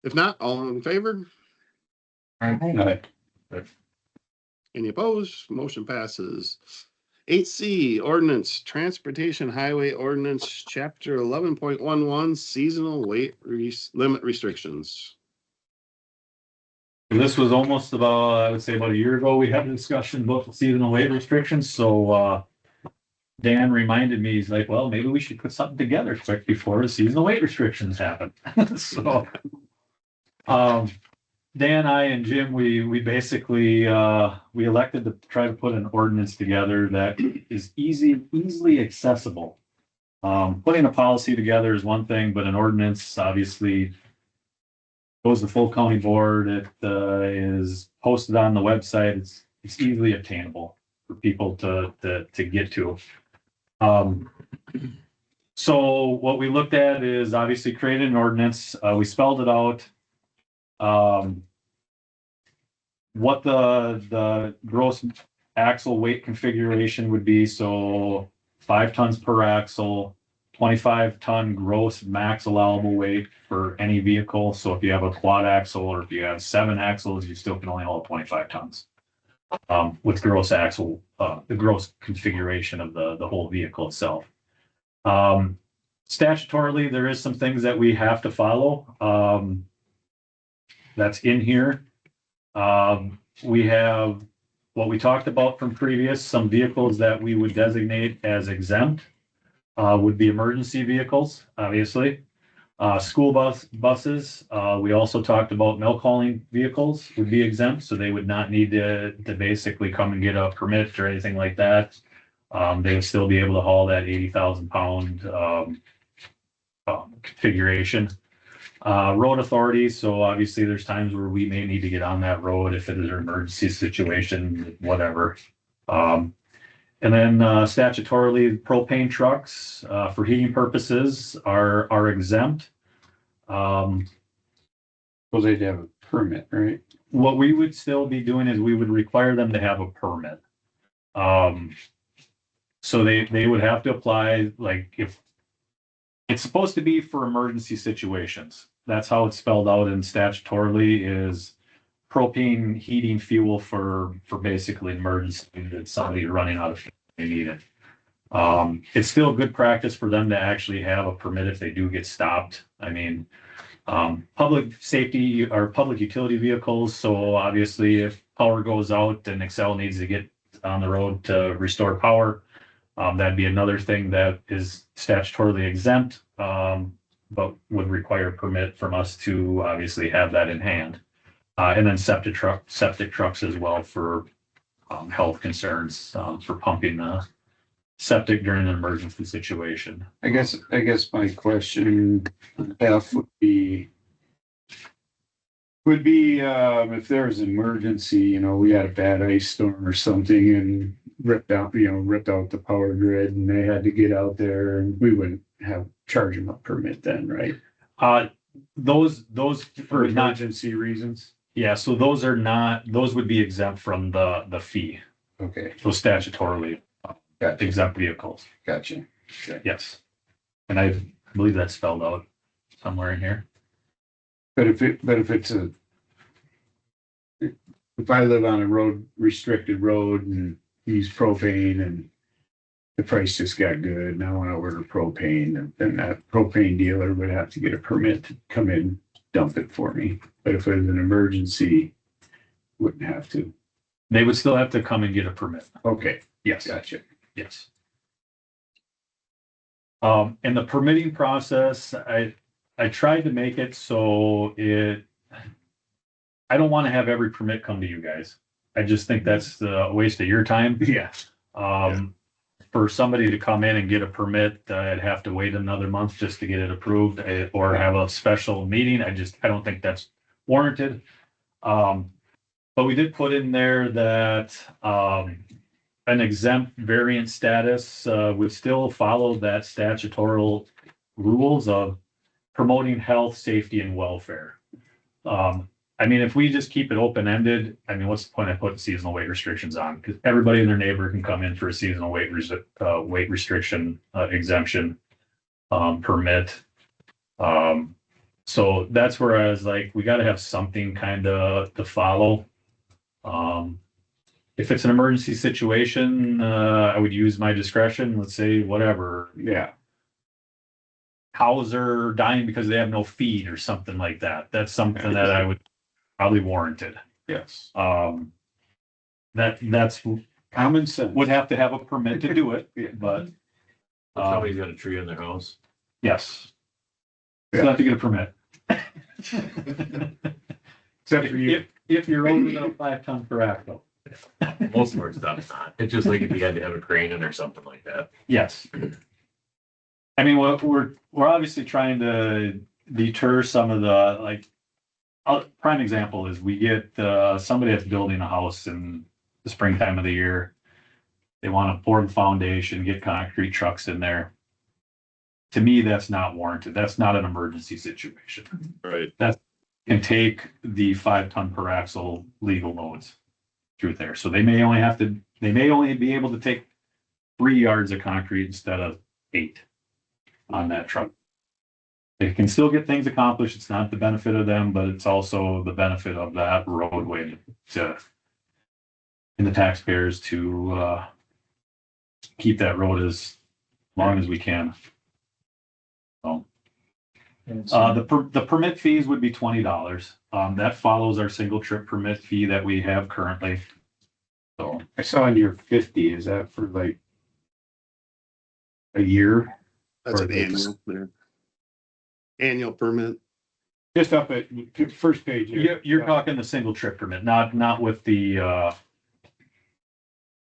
If not, all in favor? Aye. Any opposed? Motion passes. 8C, ordinance, transportation highway ordinance, chapter 11.11, seasonal weight limit restrictions. And this was almost about, I would say about a year ago, we had a discussion about the seasonal weight restrictions. So, Dan reminded me, he's like, well, maybe we should put something together quick before the seasonal weight restrictions happen. So, Dan, I, and Jim, we basically, we elected to try to put an ordinance together that is easily accessible Putting a policy together is one thing, but an ordinance obviously goes to full county board. It is posted on the website. It's easily obtainable for people to get to. So what we looked at is obviously created an ordinance. We spelled it out. What the gross axle weight configuration would be. So 5 tons per axle, 25-ton gross max allowable weight for any vehicle. So if you have a quad axle or if you have 7 axles, you still can only haul 25 tons. With gross axle, the gross configuration of the whole vehicle itself. Statutorily, there is some things that we have to follow. That's in here. We have what we talked about from previous, some vehicles that we would designate as exempt would be emergency vehicles, obviously. School buses. We also talked about milk hauling vehicles would be exempt, so they would not need to basically come and get a permit or anything like that. They would still be able to haul that 80,000 pound configuration. Road authorities, so obviously there's times where we may need to get on that road if it is an emergency situation, whatever. And then statutorily, propane trucks for heating purposes are exempt. Well, they'd have a permit, right? What we would still be doing is we would require them to have a permit. So they would have to apply, like if it's supposed to be for emergency situations. That's how it's spelled out in statutorily is propane heating fuel for basically emergency that somebody running out of fuel, they need it. It's still good practice for them to actually have a permit if they do get stopped. I mean, public safety or public utility vehicles. So obviously if power goes out and Excel needs to get on the road to restore power, that'd be another thing that is statutorily exempt, but would require a permit from us to obviously have that in hand. And then septic trucks as well for health concerns, for pumping septic during an emergency situation. I guess my question F would be if there's an emergency, we had a bad ice storm or something and ripped out the power grid and they had to get out there and we wouldn't charge them a permit then, right? Those For would not, emergency reasons? yeah, so those would be exempt from the fee. Okay, Those statutorily gotcha, exempt vehicles. gotcha. Yes. And I believe that's spelled out somewhere in here. But if I live on a restricted road and use propane and the price just got good and I want to order propane, and then that propane dealer would have to get a permit to come in, dump it for me. But if it was an emergency, wouldn't have to. They would still have to come and get a permit. Okay, Yes. gotcha. Yes. And the permitting process, I tried to make it so I don't want to have every permit come to you guys. I just think that's a waste of your time. Yeah. For somebody to come in and get a permit, I'd have to wait another month just to get it approved or have a special meeting. I don't think that's warranted. But we did put in there that an exempt variant status would still follow that statutory rules of promoting health, safety, and welfare. I mean, if we just keep it open-ended, I mean, what's the point of putting seasonal weight restrictions on? Because everybody and their neighbor can come in for a seasonal weight restriction exemption permit. So that's where I was like, we got to have something kind of to follow. If it's an emergency situation, I would use my discretion. Let's say whatever. Yeah. Cows are dying because they have no feed or something like that. That's something that I would probably warranted. Yes. That's Common sense. would have to have a permit to do it, Yeah. but Somebody's got a tree in their house. yes. Yeah. Still have to get a permit. Except for you. If you're older than a 5 ton per axle. Most of our stuff's not. It's just like if you had to have a crane in or something like that. Yes. I mean, we're obviously trying to deter some of the, like, prime example is we get, somebody that's building a house in the springtime of the year. They want to pour the foundation, get concrete trucks in there. To me, that's not warranted. That's not an emergency situation. Right. Can take the 5 ton per axle legal loads through there. So they may only be able to take 3 yards of concrete instead of 8 on that truck. They can still get things accomplished. It's not the benefit of them, but it's also the benefit of that roadway to, and the taxpayers to, keep that road as long as we can. So, the permit fees would be $20. That follows our single trip permit fee that we have currently. So I saw in your 50, is that for like a year? That's Or an it's- annual there. Annual permit. Just up at first page. here. you're talking the single trip permit, not with the,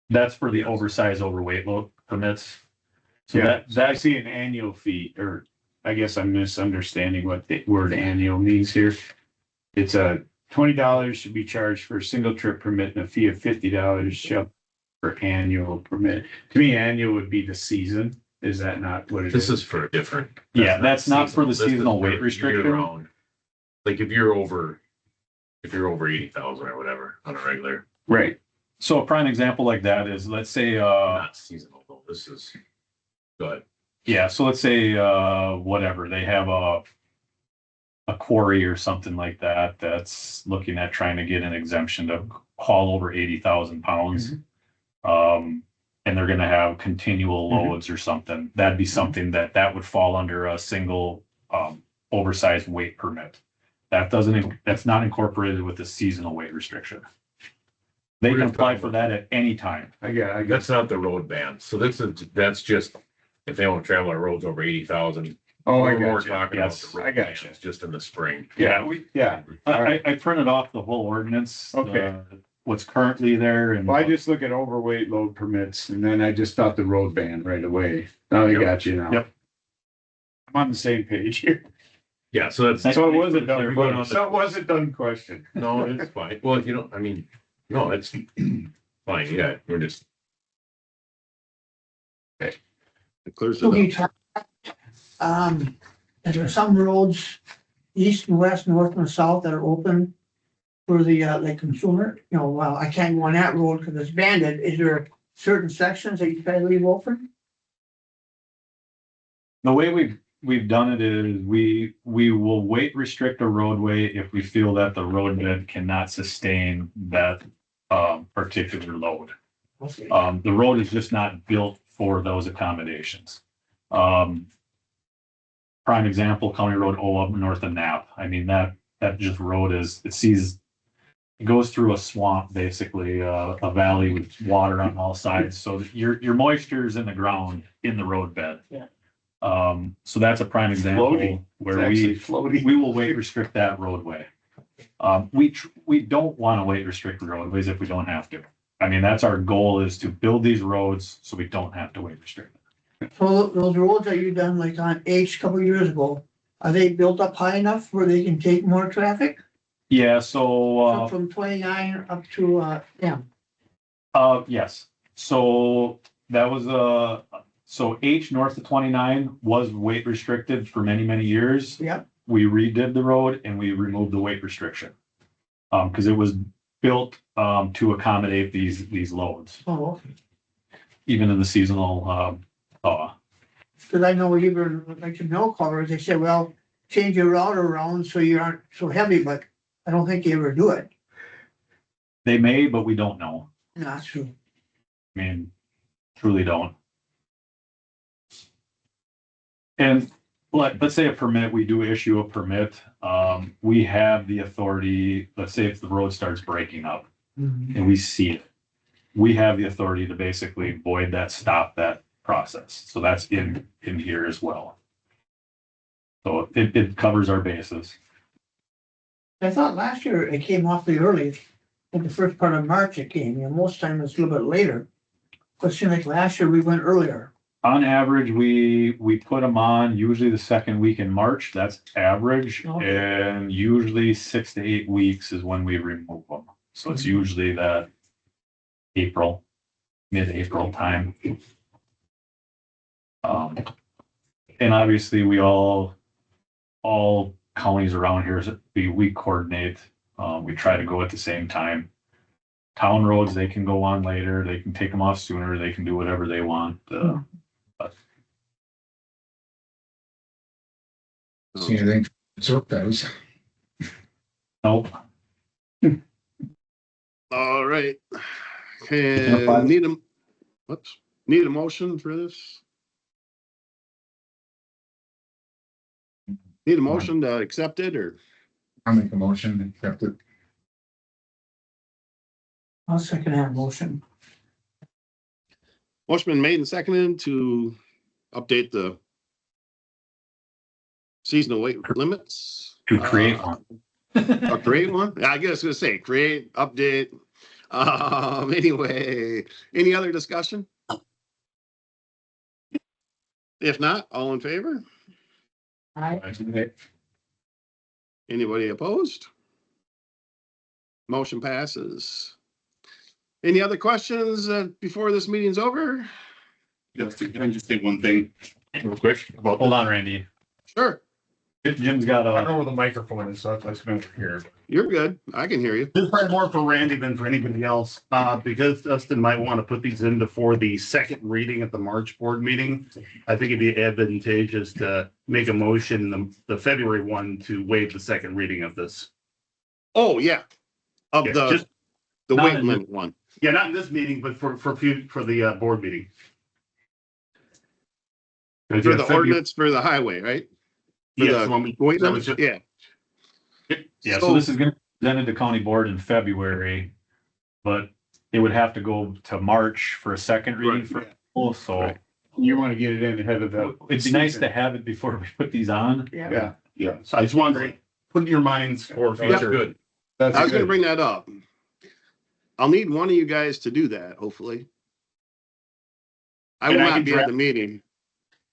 that's for the oversized overweight load permits. So Yeah, I that, see an annual fee, or I guess I'm misunderstanding what the word annual means here. It's $20 should be charged for a single trip permit and a fee of $50 shall for annual permit. To me, annual would be the season. Is that not what it is? This is for a different. Yeah, that's not for the This is seasonal for weight restriction. year-round. Like if you're over 80,000 or whatever on a regular, Right. so a prime example like that is, let's say, not seasonal though, this is good. yeah, so let's say, whatever, they have a quarry or something like that, that's looking at trying to get an exemption to haul over 80,000 pounds. And they're gonna have continual loads or something. That'd be something that would fall under a single, oversized weight permit. That's not incorporated with the seasonal weight restriction. They We're can just apply talking for about- that at any time. I got That's not the road ban. So that's just if they want to travel our roads over 80,000. Oh, I We're more got you. talking Yes, about the road I got bans you. just in the spring. Yeah, Yeah. All right. I printed off the whole ordinance. Okay. What's currently there and. Well, I just look at overweight load permits and then I just thought the road ban right away. Now I Yep. got you now. Yep. I'm on the same page here. Yeah, so that's. So it was a We're done, going on so it was a done question. No, it's fine. Well, I mean, no, it's fine. Yeah, we're just. It clears it So up. you talk, is there some roads, east and west, north and south that are open for the, like consumer? You know, well, I can't go on that road because it's banded. Is there certain sections that you try to leave open? The way we've done it is we will weight restrict a roadway if we feel that the roadbed cannot sustain that particular load. Okay. The road is just not built for those accommodations. Prime example, County Road O up north of Knapp. I mean, that just road it goes through a swamp, basically, a valley with water on all sides. So your moisture is in the ground, in the roadbed. Yeah. So that's a prime example Floating. It's where actually we floating. will weight restrict that roadway. We don't want to weight restrict roadways if we don't have to. I mean, that's our goal, is to build these roads so we don't have to weight restrict. So those roads that you done like on H a couple years ago, are they built up high enough where they can take more traffic? Yeah, so, From 29 up to, M? yes, so that was, so H north of 29 was weight restricted for many, many years. Yep. We redid the road and we removed the weight restriction. Because it was built, to accommodate these loads, Oh, okay. even in the seasonal, thaw. Because I know even like the mill cars, they say, well, change your route around so you aren't so heavy, but I don't think they ever do it. They may, but we don't know. No, that's true. I mean, truly don't. And let's say a permit, we do issue a permit. We have the authority, let's say if the road starts breaking up and we see it, we have the authority to basically void that, stop that process. So that's in here as well. So it covers our bases. I thought last year it came awfully early. In the first part of March it came, most times it's a little bit later. But it seemed like last year we went earlier. On average, we put them on usually the second week in March. That's average. Okay. And usually 6 to 8 weeks is when we remove them. So it's usually that April, mid-April time. And obviously we all counties around here, we coordinate. We try to go at the same time. Town roads, they can go on later. They can take them off sooner. They can do whatever they want. See anything? So guys. Nope. All right. Okay, need a motion for this? Need a motion to accept it or? I'll make a motion to accept it. I'll second that motion. Motion been made and seconded to update the seasonal weight limits. To create one. Create one? Yeah, I guess I was gonna say, create, update. Anyway, any other discussion? If not, all in favor? Anybody opposed? Motion passes. Any other questions before this meeting's over? Can I just say one thing real quick about Hold on, Randy. Sure, Jim's got I don't know a, where the microphone is, so that's why it's been here. you're good. I can hear you. this is probably more for Randy than for anybody else, because Dustin might want to put these in before the second reading at the March board meeting. I think it'd be advantageous to make a motion, the February one, to waive the second reading of this. Oh, yeah. Of Yeah, the just- Not weight in the- limit one. Yeah, not in this meeting, but for the board meeting. For the ordinance for the highway, right? For Yes, the when we- weight that was limit, just- yeah. yeah, so this is gonna be presented to county board in February. But it would have to go to March for a second reading Right, for, yeah. people, so Right. You want to get it in ahead of the. it'd be nice to have it before we put these on. Yeah, Yeah, so I just wanted to put in your minds for That's future. good. that's I was gonna good. bring that up. I'll need one of you guys to do that, hopefully. I will And I not can be at the meeting.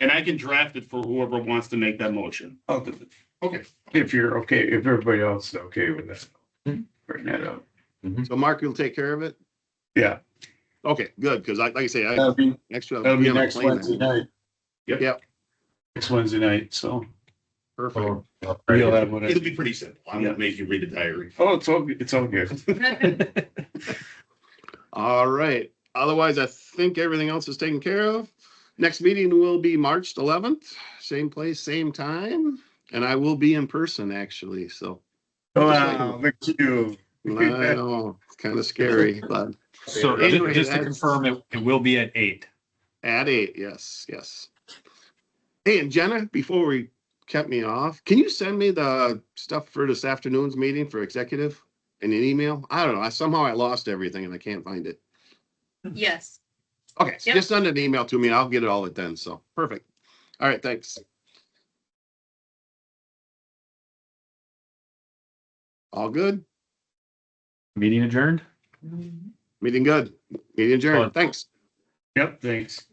And I can draft it for whoever wants to make that motion. I'll do it. Okay. If you're okay, if everybody else is okay with that. Bring that up. So Mark, you'll take care of it? Yeah, Okay, good, because like I say, I that'll be extra. next plane that Wednesday morning. night. Yep. Next Wednesday night, so Perfect. you'll have what It'll I. be pretty simple. I'm gonna make you read the diary. Oh, it's all good. All right. Otherwise, I think everything else is taken care of. Next meeting will be March 11th, same place, same time, and I will be in person actually, so. Wow, look at you. I know, it's kind of scary, but So Anyway, just to that's- confirm, it will be at 8. at 8, yes, yes. Hey, and Jenna, before we kept me off, can you send me the stuff for this afternoon's meeting for executive in an email? I don't know, somehow I lost everything and I can't find it. Yes. Okay, Yep. just send an email to me. I'll get it all it then. So perfect. All right, thanks. All good? Meeting adjourned? Meeting good. Meeting adjourned. Fun. Thanks. Yep, thanks.